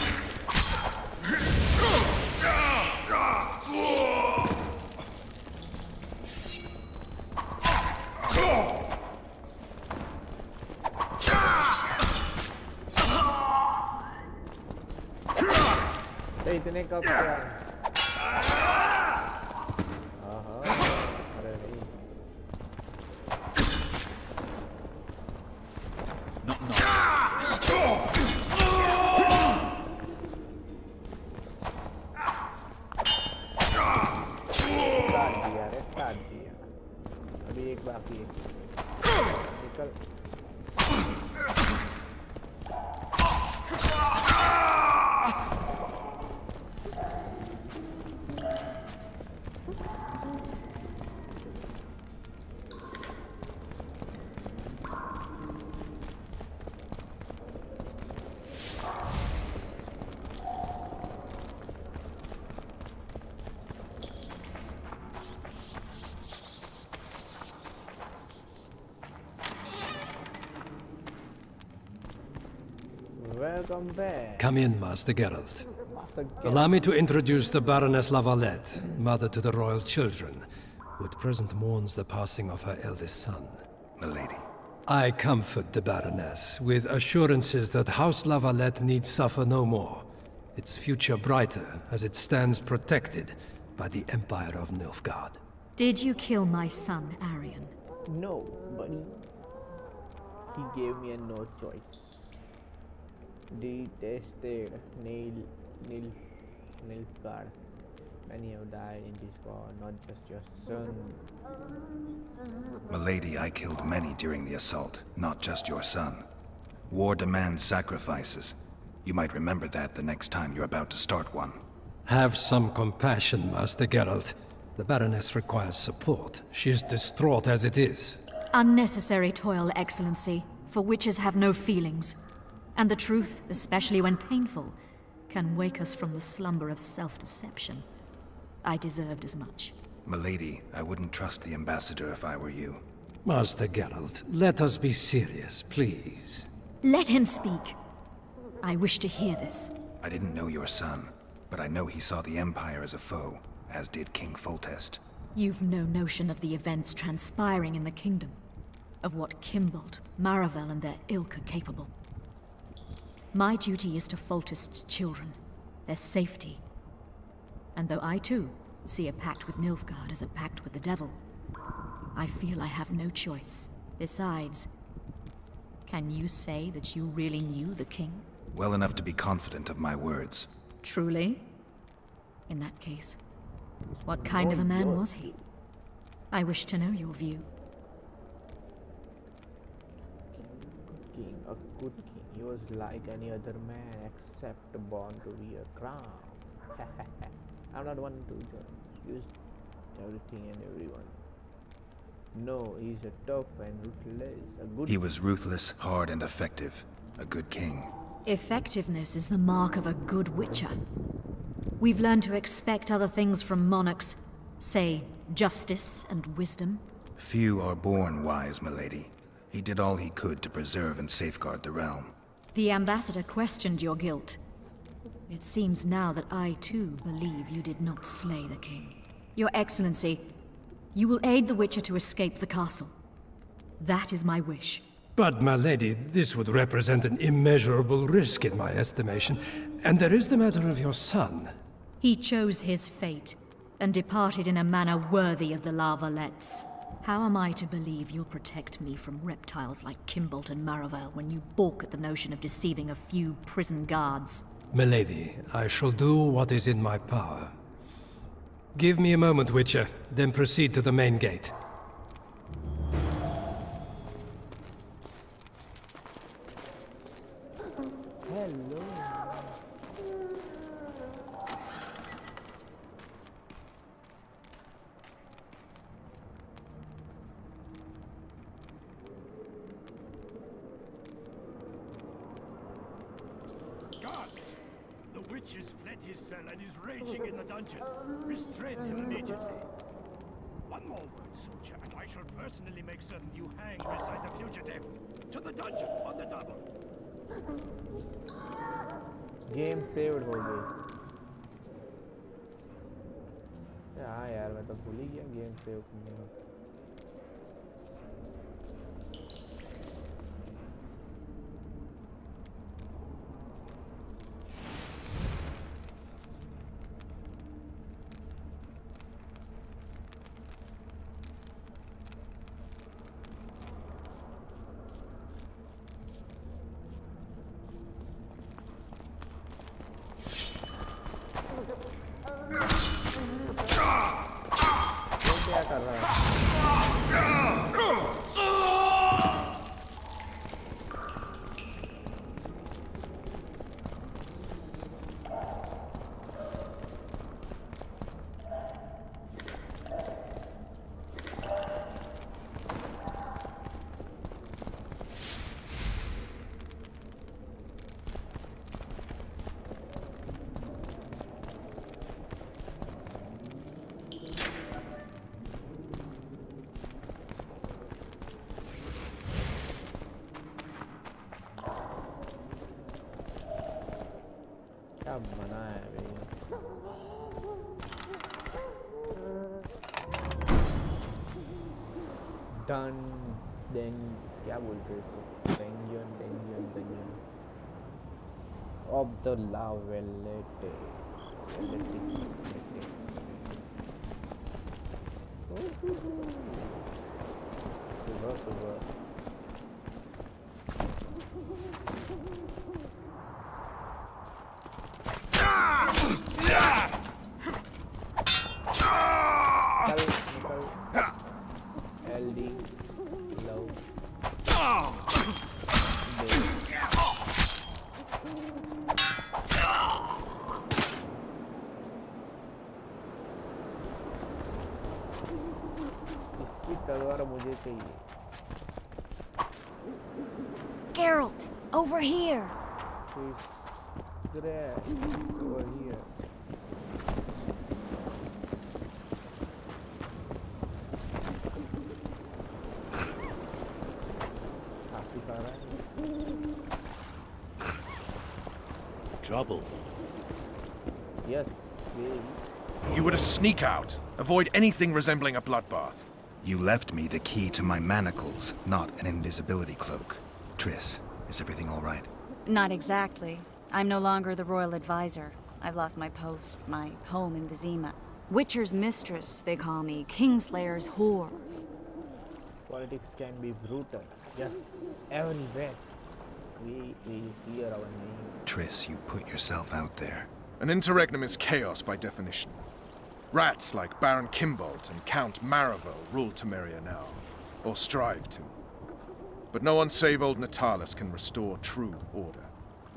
इतने कब क्या अरे नहीं काट दिया अभी एक बाकी है निकल Welcome back. Come in, Master Geralt. Allow me to introduce the Baroness Lavalette, mother to the royal children, who at present mourns the passing of her eldest son. Milady. I comfort the Baroness with assurances that House Lavalette need suffer no more, its future brighter as it stands protected by the Empire of Nilfgaard. Did you kill my son, Arion? No, buddy. He gave me a no choice. Detested Nilfgaard. Many have died in this war, not just your son. Milady, I killed many during the assault, not just your son. War demands sacrifices. You might remember that the next time you're about to start one. Have some compassion, Master Geralt. The Baroness requires support. She is distraught as it is. Unnecessary toil, Excellency, for witches have no feelings. And the truth, especially when painful, can wake us from the slumber of self-deception. I deserved as much. Milady, I wouldn't trust the ambassador if I were you. Master Geralt, let us be serious, please. Let him speak. I wish to hear this. I didn't know your son, but I know he saw the Empire as a foe, as did King Foltest. You've no notion of the events transpiring in the kingdom, of what Kimbold, Maravel, and their ilk are capable. My duty is to Foltest's children, their safety. And though I too see a pact with Nilfgaard as a pact with the devil, I feel I have no choice. Besides, can you say that you really knew the king? Well enough to be confident of my words. Truly? In that case, what kind of a man was he? I wish to know your view. King, a good king. He was like any other man except born to wear a crown. I'm not one to use everything and everyone. No, he's a tough and ruthless. A good He was ruthless, hard, and effective. A good king. Effectiveness is the mark of a good witcher. We've learned to expect other things from monarchs, say, justice and wisdom. Few are born wise, milady. He did all he could to preserve and safeguard the realm. The ambassador questioned your guilt. It seems now that I too believe you did not slay the king. Your Excellency, you will aid the Witcher to escape the castle. That is my wish. But, my lady, this would represent an immeasurable risk in my estimation. And there is the matter of your son. He chose his fate, and departed in a manner worthy of the La Valettes. How am I to believe you'll protect me from reptiles like Kimbold and Maravel when you balk at the notion of deceiving a few prison guards? Milady, I shall do what is in my power. Give me a moment, Witcher, then proceed to the main gate. Hello. Guards! The witch has fled his cell and is raging in the dungeon. Restrain him immediately. One more word, soldier, and I shall personally make certain you hang beside the fugitive. To the dungeon, on the double. Game saved हो गई हाँ यार मैं तो भूल ही गया game save करने का क्या बना है भैया डन देन क्या बोलते हैं इसको डेंजन ऑफ द लावेलेट सुबह Geralt, over here. Over here. Trouble. Yes. You were to sneak out. Avoid anything resembling a bloodbath. You left me the key to my manacles, not an invisibility cloak. Triss, is everything all right? Not exactly. I'm no longer the royal advisor. I've lost my post, my home in Vizima. Witcher's mistress, they call me. Kingslayer's whore. Politics can be brutal. Yes, everywhere. We hear our name. Triss, you put yourself out there. An interregnum is chaos by definition. Rats like Baron Kimbolt and Count Maravel rule Temeria now, or strive to. But no one save old Natalis can restore true order.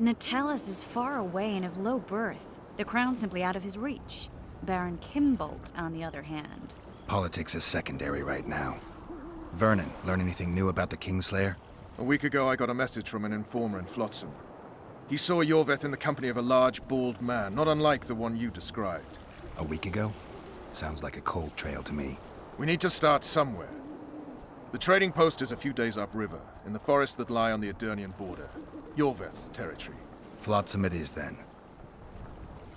Natalis is far away and of low birth. The crown's simply out of his reach. Baron Kimbolt, on the other hand. Politics is secondary right now. Vernon, learn anything new about the Kingslayer? A week ago I got a message from an informer in Flotsam. He saw Yorveth in the company of a large, bald man, not unlike the one you described. A week ago? Sounds like a cold trail to me. We need to start somewhere. The trading post is a few days upriver, in the forests that lie on the Edirnian border. Yorveth's territory. Flotsam it is, then.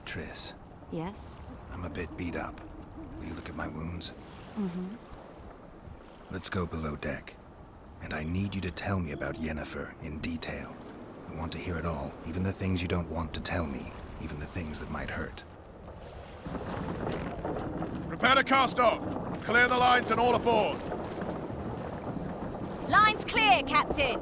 Triss. Yes? I'm a bit beat up. Will you look at my wounds? Mm-hmm. Let's go below deck. And I need you to tell me about Yennefer in detail. I want to hear it all, even the things you don't want to tell me, even the things that might hurt. Prepare to cast off! Clear the lines and all aboard! Line's clear, Captain!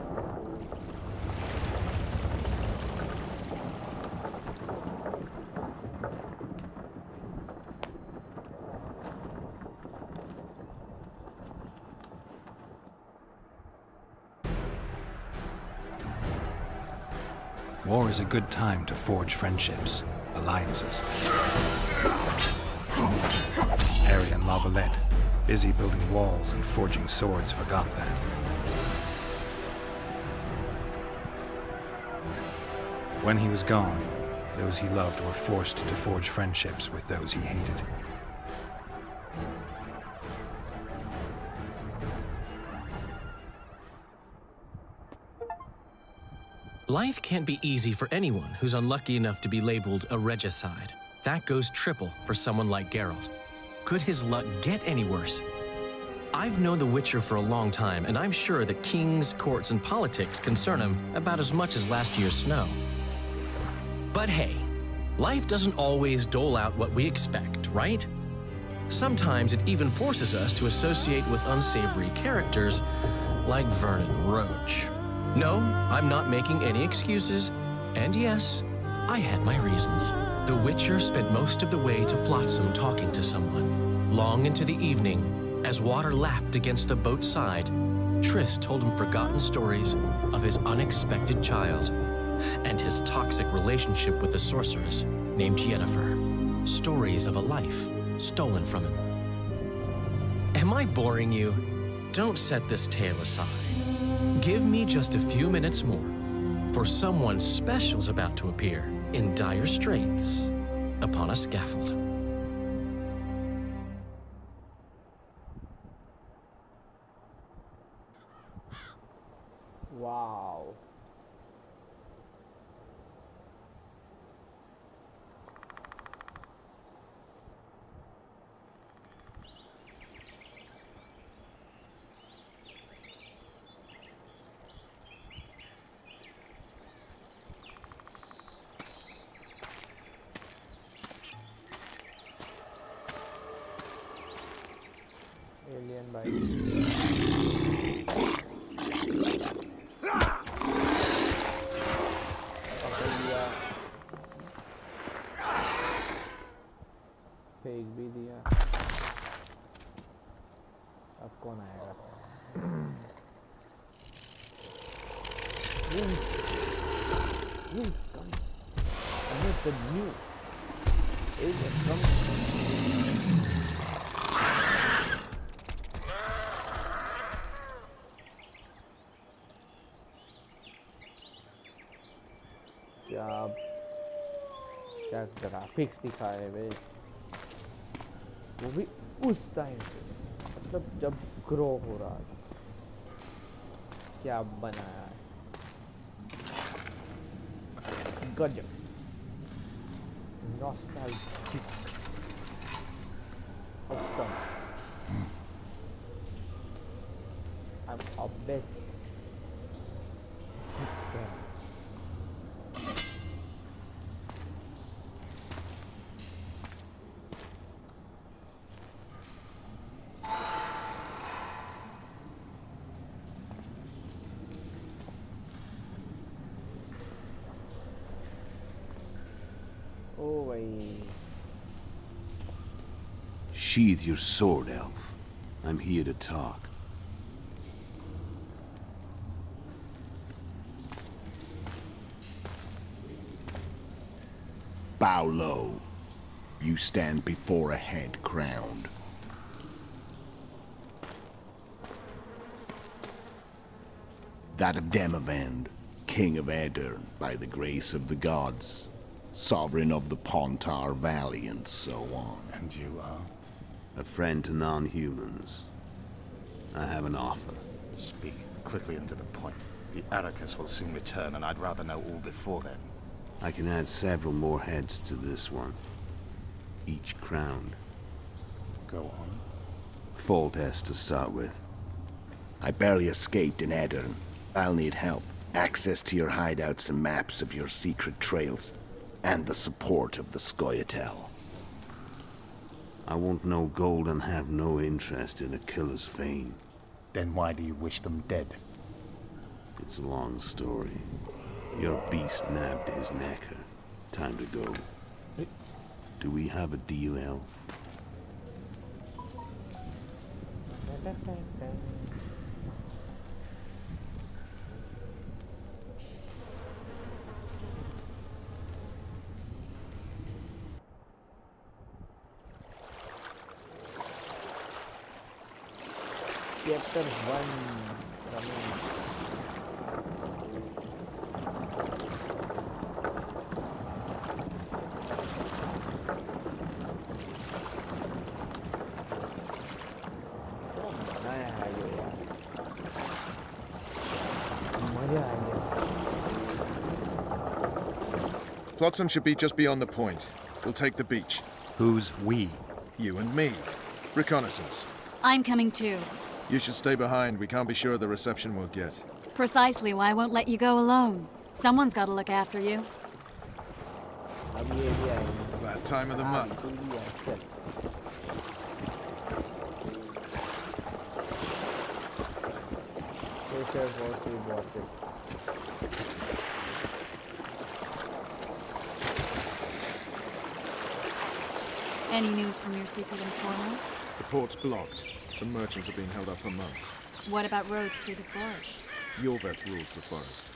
War is a good time to forge friendships, alliances. Harry and Lavalette, busy building walls and forging swords, forgot that. When he was gone, those he loved were forced to forge friendships with those he hated. Life can't be easy for anyone who's unlucky enough to be labeled a regicide. That goes triple for someone like Geralt. Could his luck get any worse? I've known the Witcher for a long time, and I'm sure that kings, courts, and politics concern him about as much as last year's snow. But hey, life doesn't always dole out what we expect, right? Sometimes it even forces us to associate with unsavory characters like Vernon Roach. No, I'm not making any excuses, and yes, I had my reasons. The Witcher spent most of the way to Flotsam talking to someone. Long into the evening, as water lapped against the boat's side, Triss told him forgotten stories of his unexpected child and his toxic relationship with a sorceress named Yennefer. Stories of a life stolen from him. Am I boring you? Don't set this tale aside. Give me just a few minutes more, for someone special's about to appear in dire straits upon a scaffold. Wow. Alien bite. फेंक भी दिया. अब कौन आएगा? Who's coming? Amid the new alien coming. क्या graphics दिखाए है भाई, वो भी उस टाइम पे, मतलब जब ग्रो हो रहा था, क्या बनाया है, गजब, nostalgic. I'm obvious. Oh, boy. Sheathe your sword, elf. I'm here to talk. Bow low. You stand before a head crowned. That of Demavend, king of Aedirn, by the grace of the gods, sovereign of the Pontar Valley, and so on. And you are? A friend to non-humans. I have an offer. Speak quickly and to the point. The Arrakis will soon return, and I'd rather know all before then. I can add several more heads to this one. Each crowned. Go on. Foltest to start with. I barely escaped in Aedirn. I'll need help. Access to your hideouts and maps of your secret trails. And the support of the Scoia'tael. I want no gold and have no interest in a killer's fame. Then why do you wish them dead? It's a long story. Your beast nabbed his necker. Time to go. Do we have a deal, elf? Chapter 1. Flotsam should be just beyond the point. We'll take the beach. Who's we? You and me. Reconnaissance. I'm coming too. You should stay behind. We can't be sure of the reception we'll get. Precisely why I won't let you go alone. Someone's got to look after you. That time of the month. Any news from your secret informant? The port's blocked. Some merchants have been held up for months. What about roads through the forest? Yorveth rules the forest.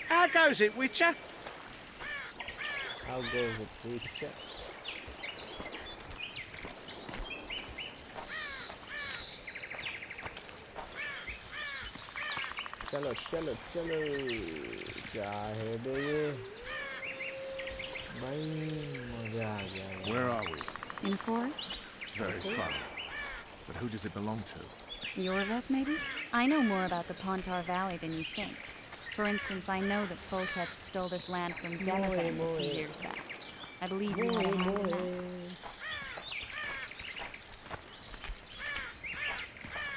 How goes it, Witcher? How goes it, Witcher? चलो चलो चलो क्या है बे ये भाई मजा आ गया. Where are we? In forest? Very far. But who does it belong to? Yorveth, maybe? I know more about the Pontar Valley than you think. For instance, I know that Foltest stole this land from Demavend a few years back. I believe you had a hand in that.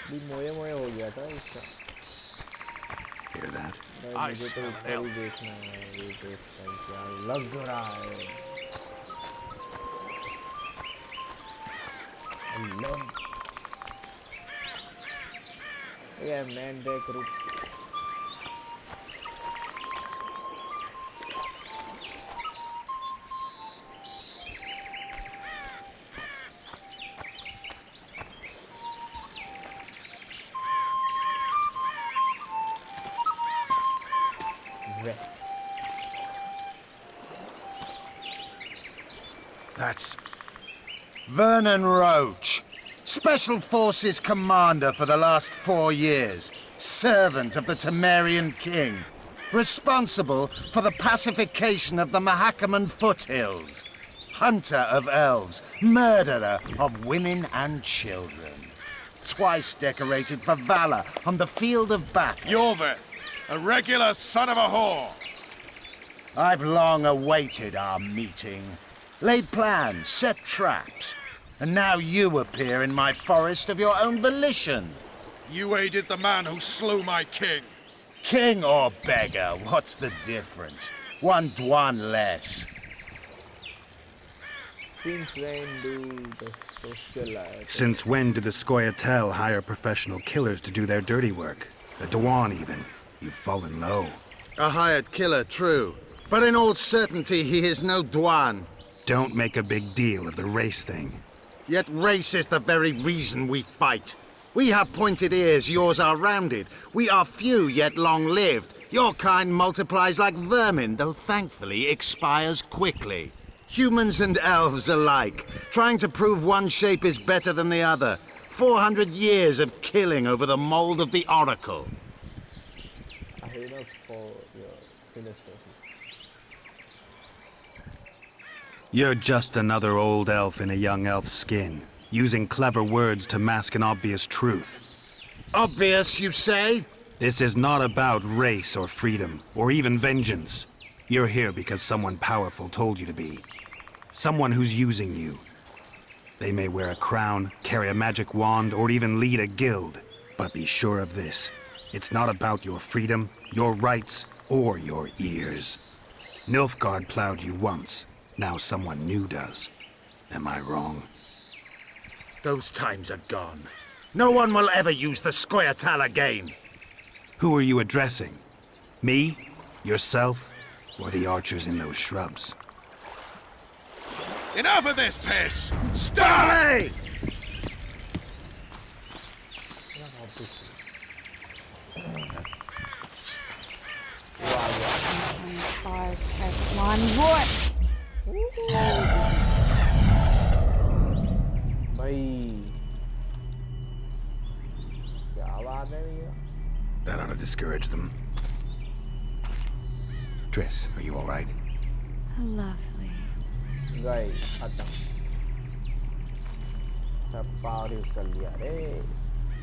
भी मोये मोये हो गया था इसका. Hear that? भाई मुझे तो ऊपर ही देखना है. ये देखता है क्या लग रहा है. Yeah, man, they group. That's Vernon Roach, Special Forces Commander for the last 4 years, servant of the Temerian King, responsible for the pacification of the Mahakaman foothills, hunter of elves, murderer of women and children, twice decorated for valor on the field of battle. Yorveth! A regular son of a whore. I've long awaited our meeting. Laid plans, set traps. And now you appear in my forest of your own volition. You aided the man who slew my king. King or beggar, what's the difference? One Dwan less. Since when do the Scoia'tael hire professional killers to do their dirty work? The Dwan even. You've fallen low. A hired killer, true. But in all certainty, he is no Dwan. Don't make a big deal of the race thing. Yet race is the very reason we fight. We have pointed ears, yours are rounded. We are few, yet long-lived. Your kind multiplies like vermin, though thankfully expires quickly. Humans and elves alike, trying to prove one shape is better than the other. 400 years of killing over the mold of the Oracle. You're just another old elf in a young elf's skin, using clever words to mask an obvious truth. Obvious, you say? This is not about race or freedom, or even vengeance. You're here because someone powerful told you to be. Someone who's using you. They may wear a crown, carry a magic wand, or even lead a guild. But be sure of this. It's not about your freedom, your rights, or your ears. Nilfgaard plowed you once. Now someone new does. Am I wrong? Those times are gone. No one will ever use the Scoia'tael again. Who are you addressing? Me? Yourself? Or the archers in those shrubs? Enough of this piss! Starley! Spars kept one warped. That ought to discourage them. Triss, are you all right? Lovely.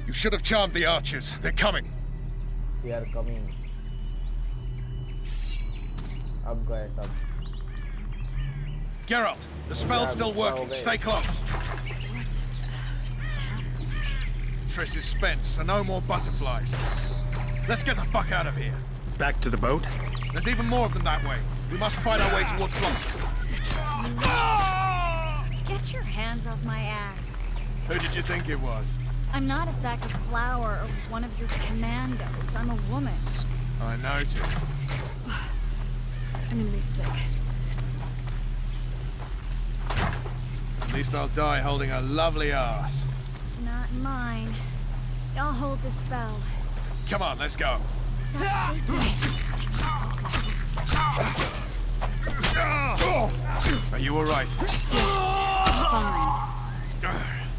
You should have charmed the archers. They're coming. They are coming. Ab gaye sab. Geralt, the spell's still working. Stay close. Triss is spent, so no more butterflies. Let's get the fuck out of here. Back to the boat? There's even more of them that way. We must find our way toward Flotsam. Get your hands off my ass. Who did you think it was? I'm not a sack of flour or one of your commandos. I'm a woman. I noticed. I'm gonna be sick. At least I'll die holding a lovely ass. Not mine. I'll hold the spell. Come on, let's go. Stop shaking. Are you alright? Yes, fine.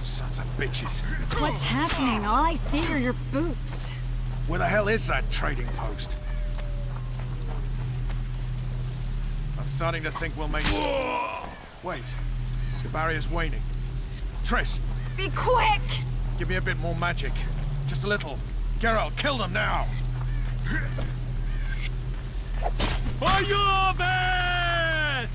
Sons of bitches. What's happening? All I see are your boots. Where the hell is that trading post? I'm starting to think we'll make... Wait. The barrier's waning. Triss! Be quick! Give me a bit more magic. Just a little. Geralt, kill them now! For your best!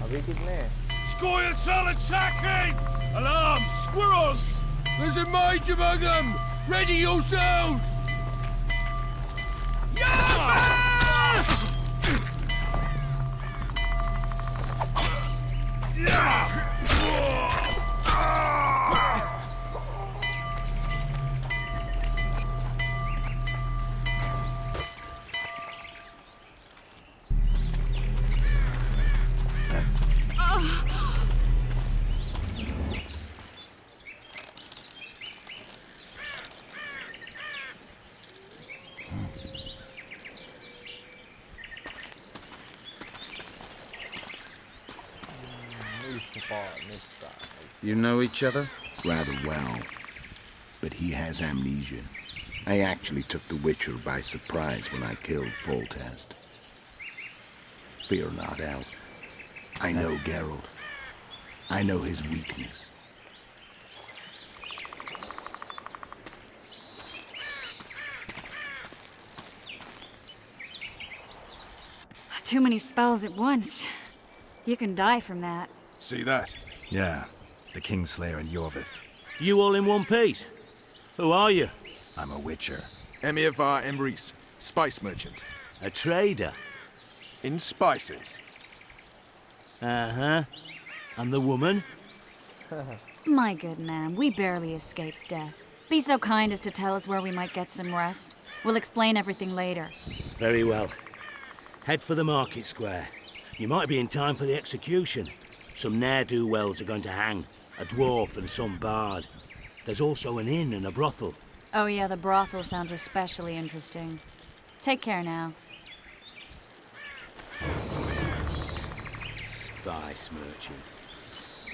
अभी कितने? Scoia'tael attacking! Alarm! Squirrels! There's a mage among them! Ready yourselves! You know each other? Rather well. But he has amnesia. I actually took the Witcher by surprise when I killed Foltest. Fear not, Al. I know Geralt. I know his weakness. Too many spells at once. You can die from that. See that? Yeah, the Kingslayer and Yorvith. You all in one piece? Who are you? I'm a witcher. Emir var Emrys, spice merchant. A trader? In spices. Uh-huh. And the woman? My good man, we barely escaped death. Be so kind as to tell us where we might get some rest. We'll explain everything later. Very well. Head for the market square. You might be in time for the execution. Some ne'er-do-wells are going to hang. A dwarf and some bard. There's also an inn and a brothel. Oh yeah, the brothel sounds especially interesting. Take care now. Spice merchant.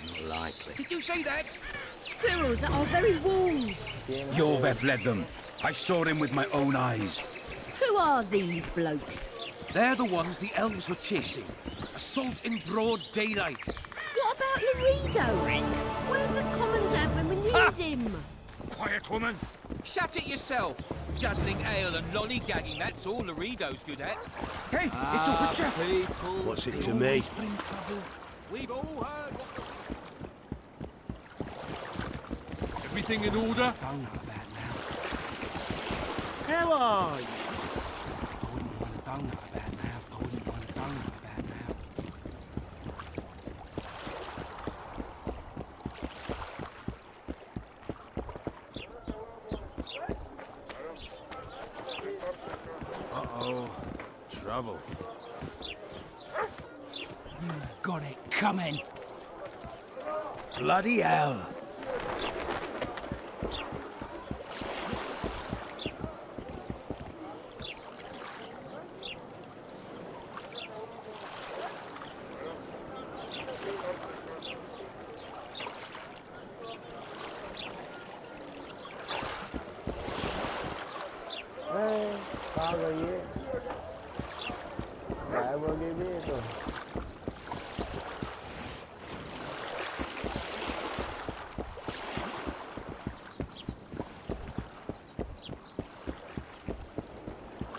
Not likely. Did you say that? Squirrels at our very walls. Yorveth led them. I saw him with my own eyes. Who are these blokes? They're the ones the elves were chasing. Assault in broad daylight. What about Laredo? Where's the commandant when we need him? Quiet, woman. Shut it yourself. Guzzling ale and lollygagging, that's all Laredo's good at. Hey, it's a witcher. People, what's it to me? We've all heard what Everything in order? How are you? Uh-oh. Trouble. got it coming. Bloody hell.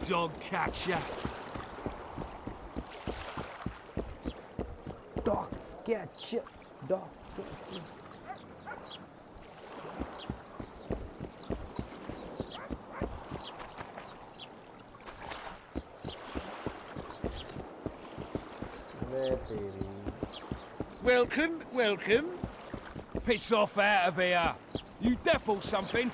Dog catcher. Dog catcher. Dog catcher. Welcome, welcome. Piss off out of here. You deaf or something?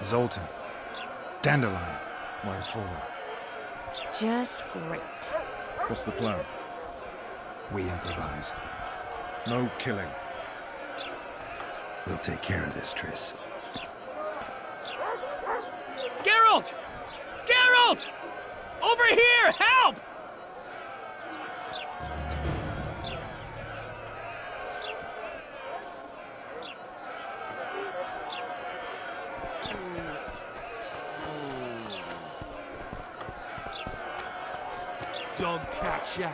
Zoltan. Dandelion. My informer. Just great. What's the plan? We improvise. No killing. We'll take care of this, Triss. Geralt! Geralt! Over here! Help! Dog catcher.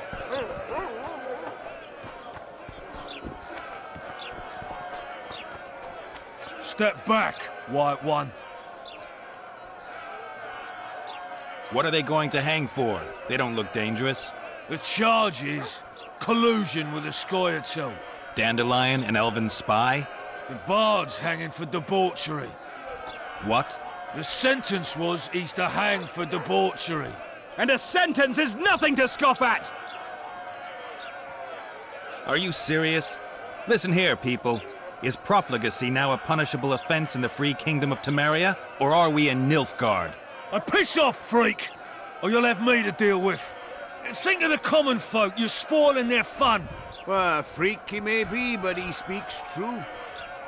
Step back, White One. What are they going to hang for? They don't look dangerous. The charge is collusion with a Scoia'tael. Dandelion, an elven spy? The bard's hanging for debauchery. What? The sentence was he's to hang for debauchery. And a sentence is nothing to scoff at! Are you serious? Listen here, people. Is profligacy now a punishable offense in the free kingdom of Temeria? Or are we in Nilfgaard? Piss off, freak! Or you'll have me to deal with. Think of the common folk, you're spoiling their fun. Well, a freak he may be, but he speaks true.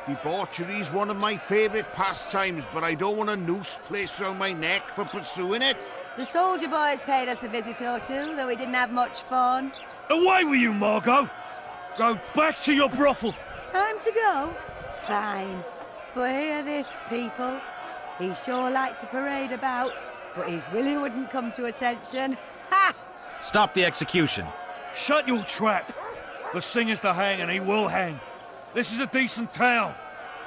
Debauchery's one of my favourite pastimes, but I don't want a noose placed around my neck for pursuing it. The soldier boys paid us a visit or two, though we didn't have much fun. Away with you, Margot! Go back to your brothel! Time to go? Fine. But hear this, people. He sure liked to parade about, but his Willie wouldn't come to attention. Ha! Stop the execution. Shut your trap! The singer's to hang, and he will hang. This is a decent town.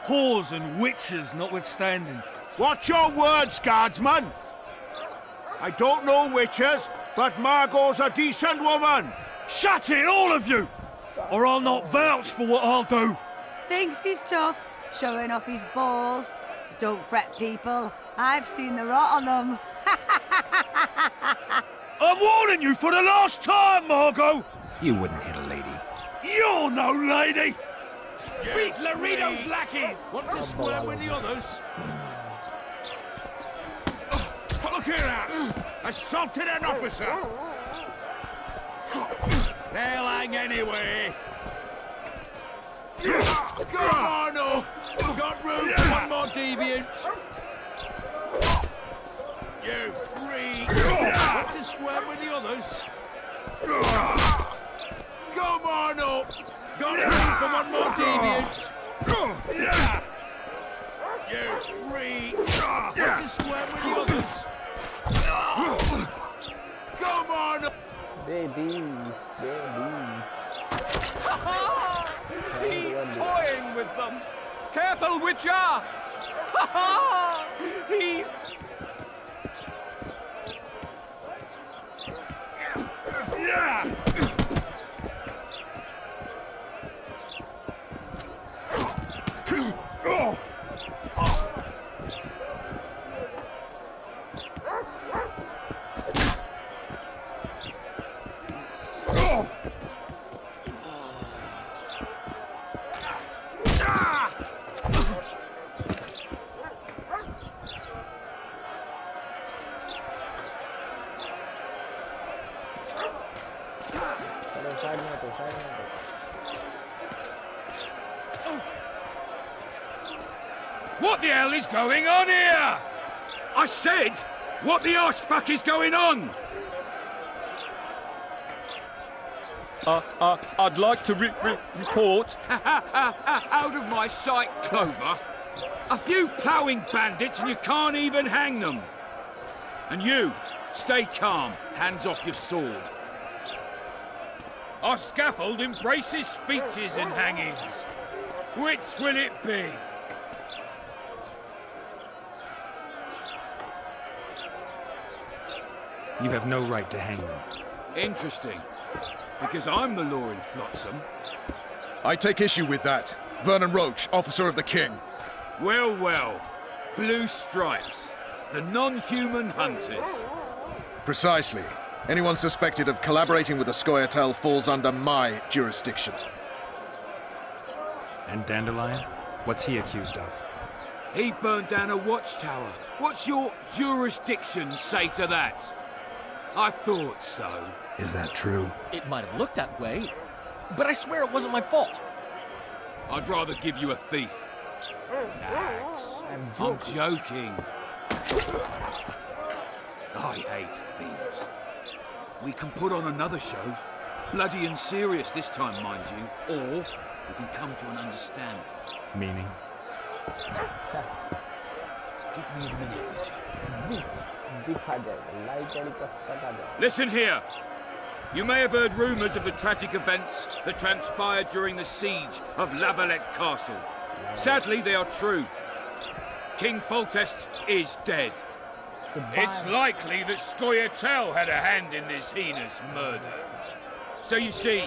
Whores and witches notwithstanding. Watch your words, guardsman! I don't know witches, but Margot's a decent woman! Shut it, all of you! Or I'll not vouch for what I'll do. Thinks he's tough, showing off his balls. Don't fret, people. I've seen the rot on them. I'm warning you for the last time, Margot! You wouldn't hit a lady. You're no lady! Beat Laredo's lackeys! Want to square with the others? Look here, out! Assaulted an officer! They'll hang anyway! Come on, oh! Got room for one more deviant! You freak! Want to square with the others? Come on up! Got room for one more deviant! You freak! Want to square with the others? Come on up! Baby. He's toying with them! Careful, Witcher! He's... What the hell is going on here? I said, what the arse fuck is going on? I'd like to report... Out of my sight, Clover. A few ploughing bandits and you can't even hang them. And you, stay calm, hands off your sword. Our scaffold embraces speeches and hangings. Which will it be? You have no right to hang them. Interesting. Because I'm the law in Flotsam. I take issue with that. Vernon Roach, officer of the king. Well, well. Blue stripes. The non-human hunters. Precisely. Anyone suspected of collaborating with the Scoia'tael falls under my jurisdiction. And Dandelion? What's he accused of? He burned down a watchtower. What's your jurisdiction say to that? I thought so. Is that true? It might have looked that way, but I swear it wasn't my fault. I'd rather give you a thief. Max, I'm joking. I hate thieves. We can put on another show. Bloody and serious this time, mind you. Or we can come to an understanding. Meaning? Give me a minute, Richard. Listen here. You may have heard rumours of the tragic events that transpired during the siege of La Valette Castle. Sadly, they are true. King Foltest is dead. It's likely that Scoia'tael had a hand in this heinous murder. So you see,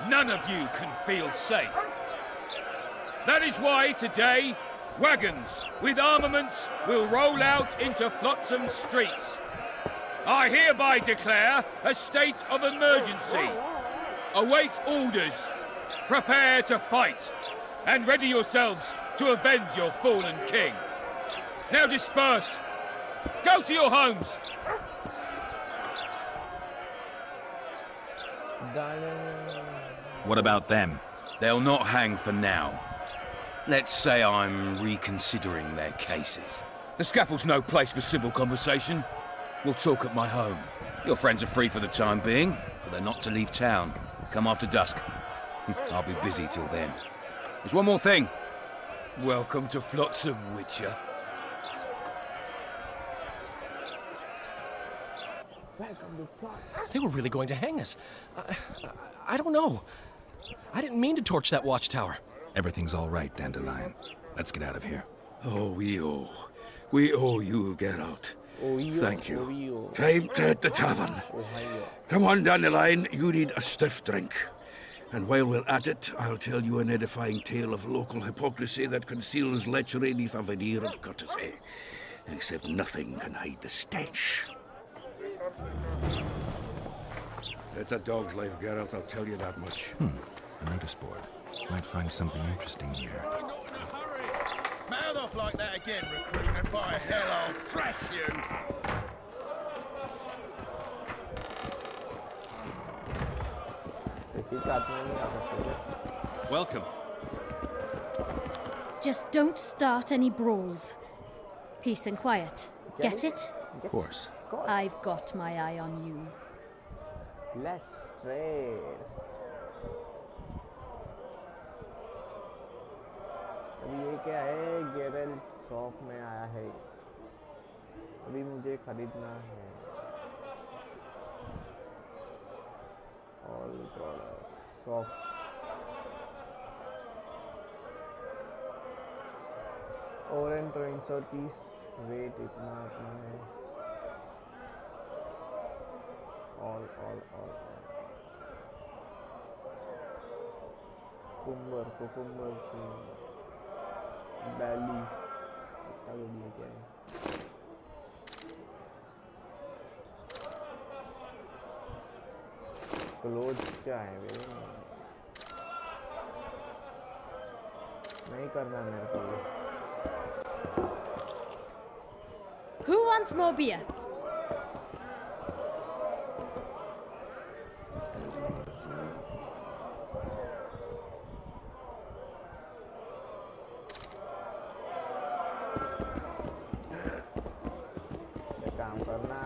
none of you can feel safe. That is why today, wagons with armaments will roll out into Flotsam streets. I hereby declare a state of emergency. Await orders. Prepare to fight. And ready yourselves to avenge your fallen king. Now disperse. Go to your homes. What about them? They'll not hang for now. Let's say I'm reconsidering their cases. The scaffold's no place for civil conversation. We'll talk at my home. Your friends are free for the time being, but they're not to leave town. Come after dusk. I'll be busy till then. There's one more thing. Welcome to Flotsam, Witcher. They were really going to hang us. I don't know. I didn't mean to torch that watchtower. Everything's all right, Dandelion. Let's get out of here. Oh, we owe you, Geralt. Thank you. Time to hit the tavern. Come on, Dandelion, you need a stiff drink. And while we're at it, I'll tell you an edifying tale of local hypocrisy that conceals lechery beneath a veneer of courtesy. Except nothing can hide the stench. It's a dog's life, Geralt, I'll tell you that much. A notice board. Might find something interesting here. Mouth off like that again, recruit, and by hell, I'll thrash you! Welcome. Just don't start any brawls. Peace and quiet. Get it? Of course. I've got my eye on you. Let's trade. अभी ये क्या है? Geralt shop में आया है. अभी मुझे खरीदना है. All products shop. Orange 330 wait इतना है. All. Cucumber Dallies. क्या है? क्लोथ क्या है वे? नहीं करना मेरे को. Who wants more beer? काम करना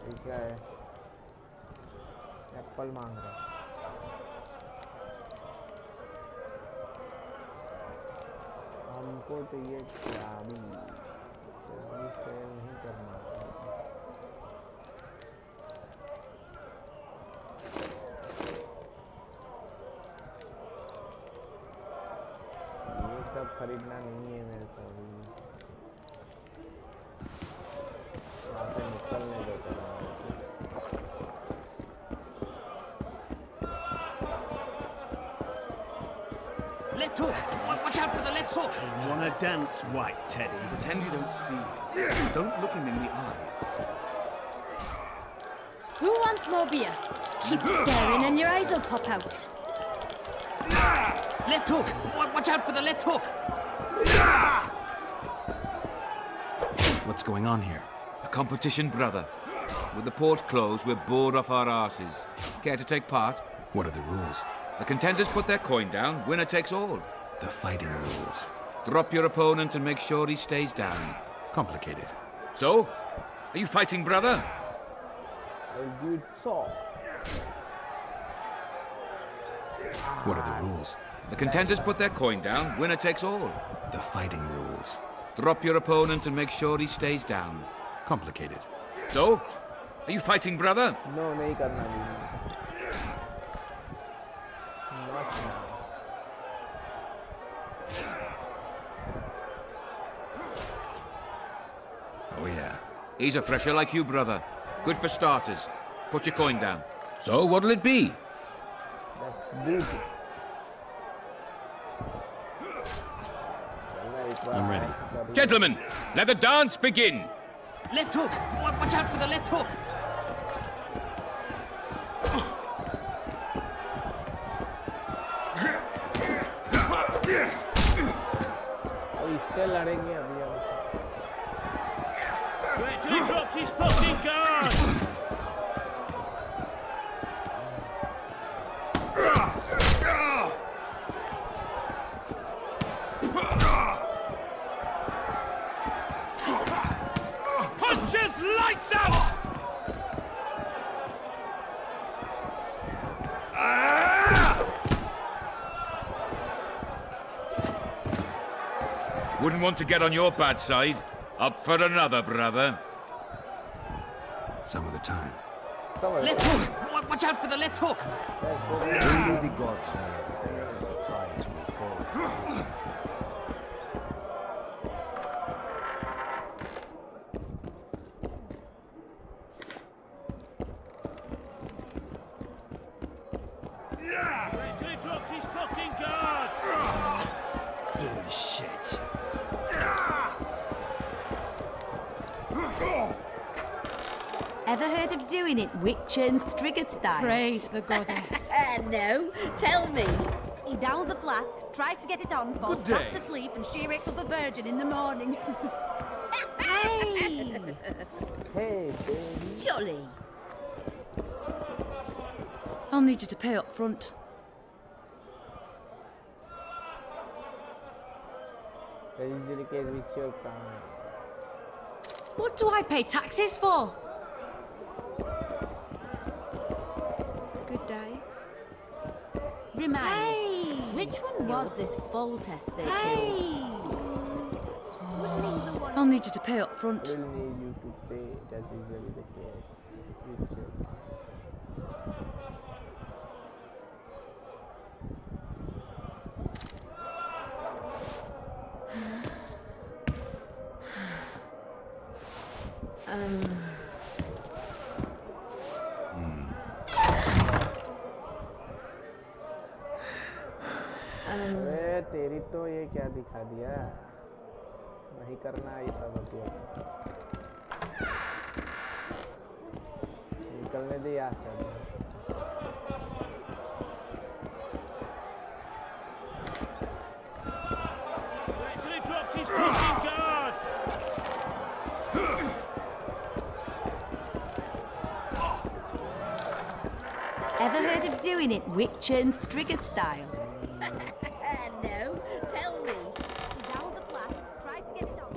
ठीक है. एप्पल मांग रहा. हमको चाहिए चाबी. चाबी सेल नहीं करना. ये सब खरीदना नहीं है मेरे को. यहाँ से निकलने दो. Left hook! Watch out for the left hook! You wanna dance, White Teddy? Pretend you don't see. Don't look him in the eyes. Who wants more beer? Keep staring and your eyes will pop out. Left hook! Watch out for the left hook! What's going on here? A competition, brother. With the port closed, we're bored off our asses. Care to take part? What are the rules? The contenders put their coin down, winner takes all. The fighting rules. Drop your opponent and make sure he stays down. Complicated. So? Are you fighting, brother? Dude, so. What are the rules? The contenders put their coin down, winner takes all. The fighting rules. Drop your opponent and make sure he stays down. Complicated. So? Are you fighting, brother? No, नहीं करना नहीं. Not now. Oh yeah. He's a fresher like you, brother. Good for starters. Put your coin down. So, what'll it be? I'm ready. Gentlemen, let the dance begin. Left hook! Watch out for the left hook! इससे लड़ेंगे अभी हम. Wait till he drops his fucking guard! just lights out! Wouldn't want to get on your bad side. Up for another, brother. Some of the time. Left hook! Watch out for the left hook! Only the gods know where the prize will fall. Bullshit. Ever heard of doing it witch and Striggett style? Praise the goddess. No, tell me. He downs the flask, tries to get it on, falls Good day. back to sleep, and she wakes up a virgin in the morning. Hey! Hey, baby. Jolly. I'll need you to pay up front. Usually case with your crown. What do I pay taxes for? Good day. Remind me, which one was this Foltest they killed? Wasn't he the one? I'll need you to pay up front. Will need you to pay. That's usually the case with your crown. अरे तेरी तो ये क्या दिखा दिया नहीं करना ये सब होती है निकलने दे यार Ever heard of doing it witch and Striggett style? No, tell me. He downs the flask, tries to get it on.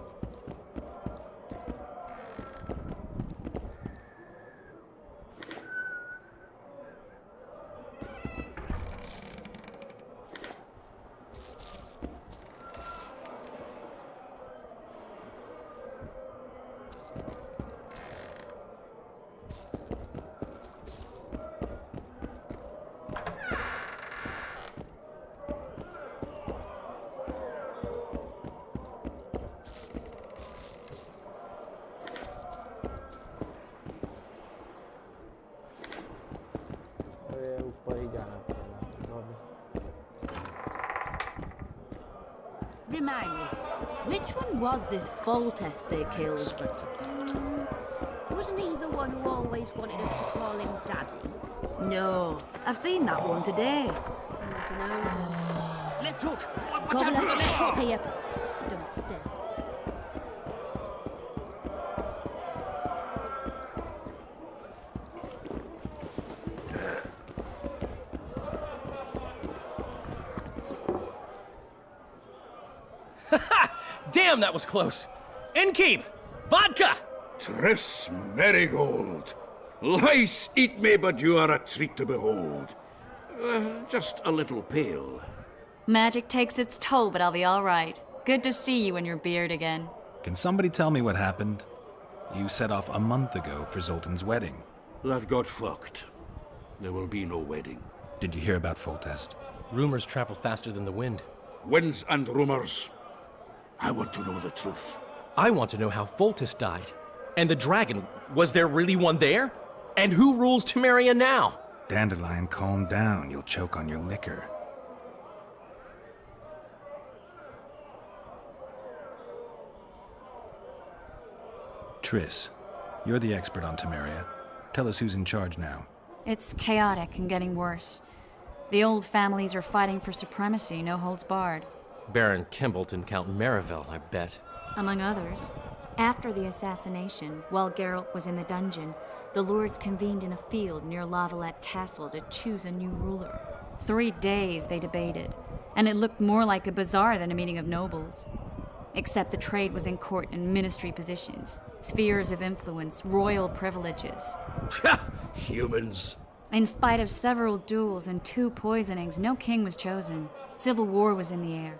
ऊपर ही जाना पड़ेगा Remind me, which one was this Foltest they killed? Wasn't he the one who always wanted us to call him Daddy? No, I've seen that one today. I don't know. Left hook! Watch out for the left hook! Pay up. Don't stare. Damn, that was close. Innkeep! Vodka! Triss Marigold. Lice eat me, but you are a treat to behold. Just a little pale. Magic takes its toll, but I'll be all right. Good to see you and your beard again. Can somebody tell me what happened? You set off a month ago for Zoltan's wedding. That got fucked. There will be no wedding. Did you hear about Foltest? Rumors travel faster than the wind. Winds and rumors. I want to know the truth. I want to know how Foltest died. And the dragon, was there really one there? And who rules Temeria now? Dandelion, calm down. You'll choke on your liquor. Triss, you're the expert on Temeria. Tell us who's in charge now. It's chaotic and getting worse. The old families are fighting for supremacy, no holds barred. Baron Kimbalt and Count Marivel, I bet. Among others. After the assassination, while Geralt was in the dungeon, the lords convened in a field near Lavalette Castle to choose a new ruler. 3 days they debated, and it looked more like a bazaar than a meeting of nobles. Except the trade was in court and ministry positions, spheres of influence, royal privileges. Humans. In spite of several duels and 2 poisonings, no king was chosen. Civil war was in the air.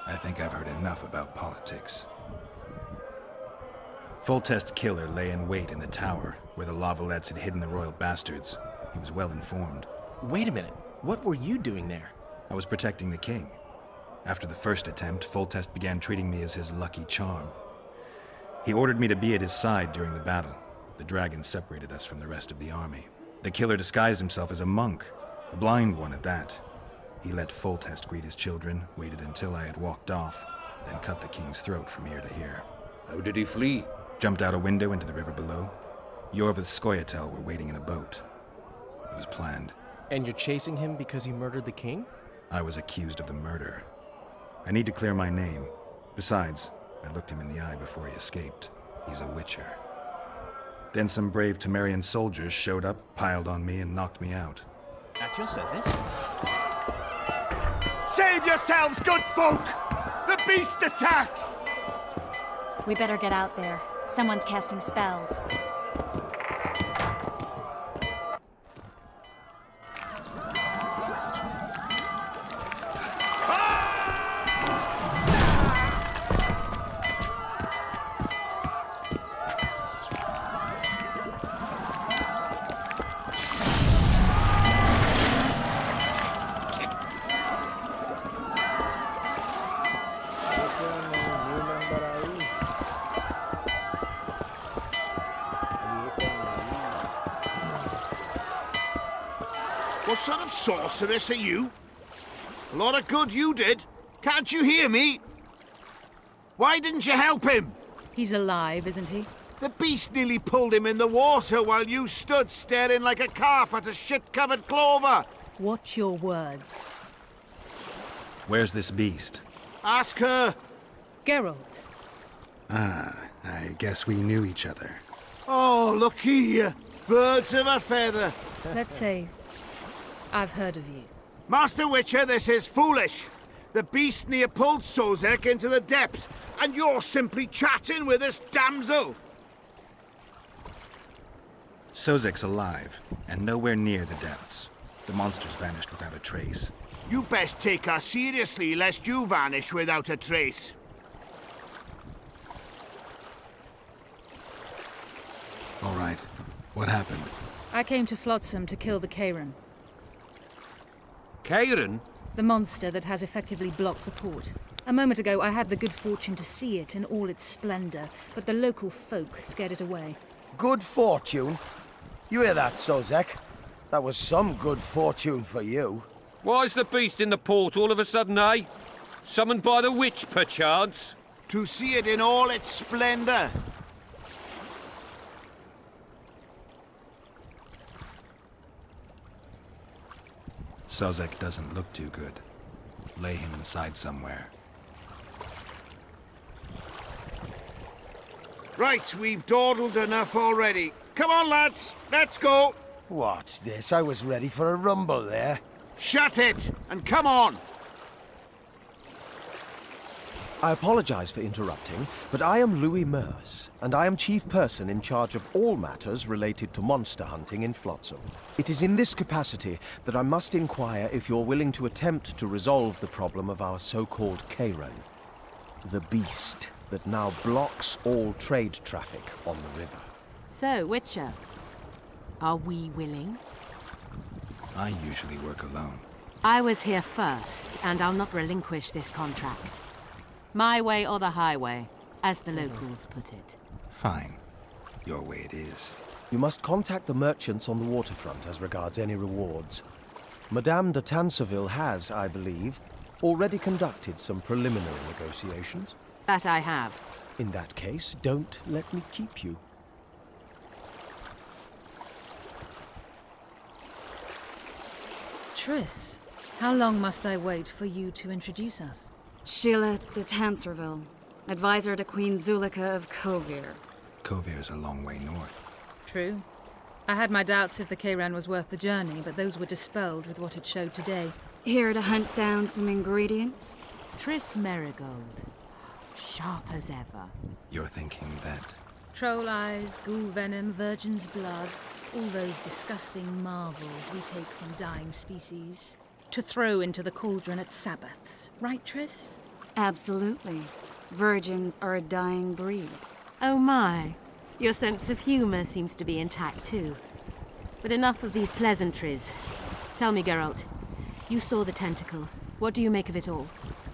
I think I've heard enough about politics. Foltest's killer lay in wait in the tower, where the Lavalettes had hidden the royal bastards. He was well informed. Wait a minute. What were you doing there? I was protecting the king. After the first attempt, Foltest began treating me as his lucky charm. He ordered me to be at his side during the battle. The dragon separated us from the rest of the army. The killer disguised himself as a monk, a blind one at that. He let Foltest greet his children, waited until I had walked off, then cut the king's throat from ear to ear. How did he flee? Jumped out a window into the river below. Yorv with Skoyatel were waiting in a boat. It was planned. And you're chasing him because he murdered the king? I was accused of the murder. I need to clear my name. Besides, I looked him in the eye before he escaped. He's a witcher. Then some brave Temerian soldiers showed up, piled on me, and knocked me out. At your service? Save yourselves, good folk! The beast attacks! We better get out there. Someone's casting spells. What sort of sorceress are you? A lot of good you did. Can't you hear me? Why didn't you help him? He's alive, isn't he? The beast nearly pulled him in the water while you stood staring like a calf at a shit-covered clover. Watch your words. Where's this beast? Ask her. Geralt. Ah, I guess we knew each other. Oh, look here. Birds of a feather. Let's say I've heard of you. Master Witcher, this is foolish. The beast near pulled Sozek into the depths, and you're simply chatting with this damsel. Sozek's alive, and nowhere near the depths. The monsters vanished without a trace. You best take her seriously, lest you vanish without a trace. All right. What happened? I came to Flotsam to kill the Kairan. Kairan? The monster that has effectively blocked the port. A moment ago, I had the good fortune to see it in all its splendor, but the local folk scared it away. Good fortune? You hear that, Sozek? That was some good fortune for you. Why's the beast in the port all of a sudden, eh? Summoned by the witch, perchance? To see it in all its splendor. Sozek doesn't look too good. Lay him inside somewhere. Right, we've dawdled enough already. Come on, lads, let's go. What's this? I was ready for a rumble there. Shut it, and come on. I apologize for interrupting, but I am Louis Merce, and I am chief person in charge of all matters related to monster hunting in Flotsam. It is in this capacity that I must inquire if you're willing to attempt to resolve the problem of our so-called Kairan, the beast that now blocks all trade traffic on the river. So, Witcher, are we willing? I usually work alone. I was here first, and I'll not relinquish this contract. My way or the highway, as the locals put it. Fine. Your way it is. You must contact the merchants on the waterfront as regards any rewards. Madame de Tanseville has, I believe, already conducted some preliminary negotiations. That I have. In that case, don't let me keep you. Triss, how long must I wait for you to introduce us? Sheila de Tanserville, advisor to Queen Zulika of Kovir. Kovir's a long way north. True. I had my doubts if the Kairan was worth the journey, but those were dispelled with what it showed today. Here to hunt down some ingredients? Triss Marigold. Sharp as ever. You're thinking that... Troll eyes, ghoul venom, virgin's blood, all those disgusting marvels we take from dying species, to throw into the cauldron at Sabbaths. Right, Triss? Absolutely. Virgins are a dying breed. Oh my. Your sense of humor seems to be intact too. But enough of these pleasantries. Tell me, Geralt. You saw the tentacle. What do you make of it all?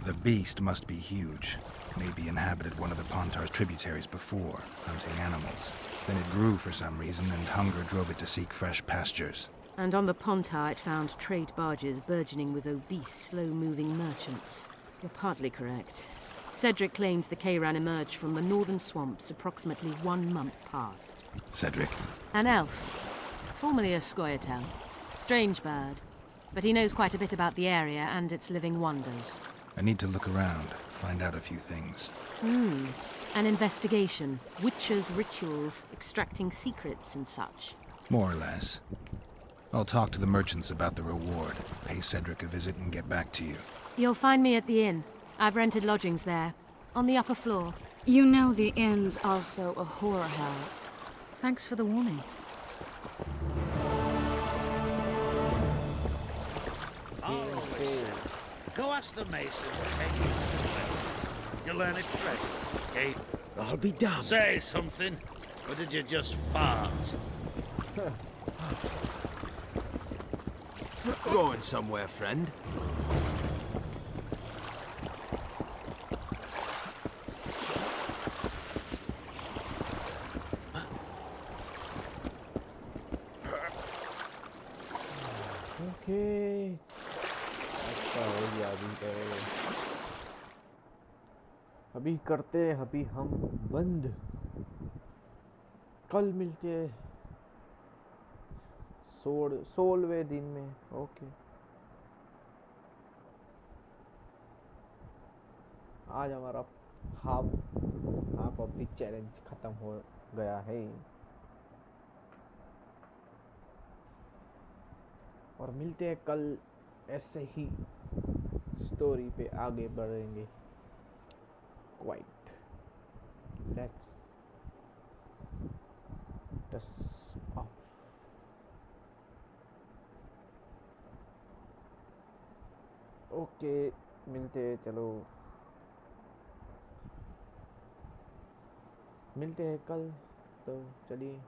The beast must be huge. Maybe inhabited one of the Pontar's tributaries before, hunting animals. Then it grew for some reason, and hunger drove it to seek fresh pastures. And on the Pontar it found trade barges burgeoning with obese, slow-moving merchants. You're partly correct. Cedric claims the Kayran emerged from the northern swamps approximately 1 month past. Cedric? An elf. Formerly a Scoia'tael. Strange bird. But he knows quite a bit about the area and its living wonders. I need to look around, find out a few things. An investigation. Witches' rituals, extracting secrets and such. More or less. I'll talk to the merchants about the reward, pay Cedric a visit and get back to you. You'll find me at the inn. I've rented lodgings there, on the upper floor. You know the inn's also a horror house. Thanks for the warning. Go ask the masons to take you to the weapons. You'll learn a trick, okay? I'll be damned. Say something, or did you just fart? Going somewhere, friend? Okay. अच्छा हो गया अभी तो अभी करते हैं अभी हम बंद कल मिलते हैं 16वें दिन में ओके आज हमारा हाफ ऑफ द चैलेंज ख़त्म हो गया है और मिलते हैं कल ऐसे ही स्टोरी पे आगे बढ़ेंगे quite let's dust of okay मिलते हैं चलो मिलते हैं कल तो चलिए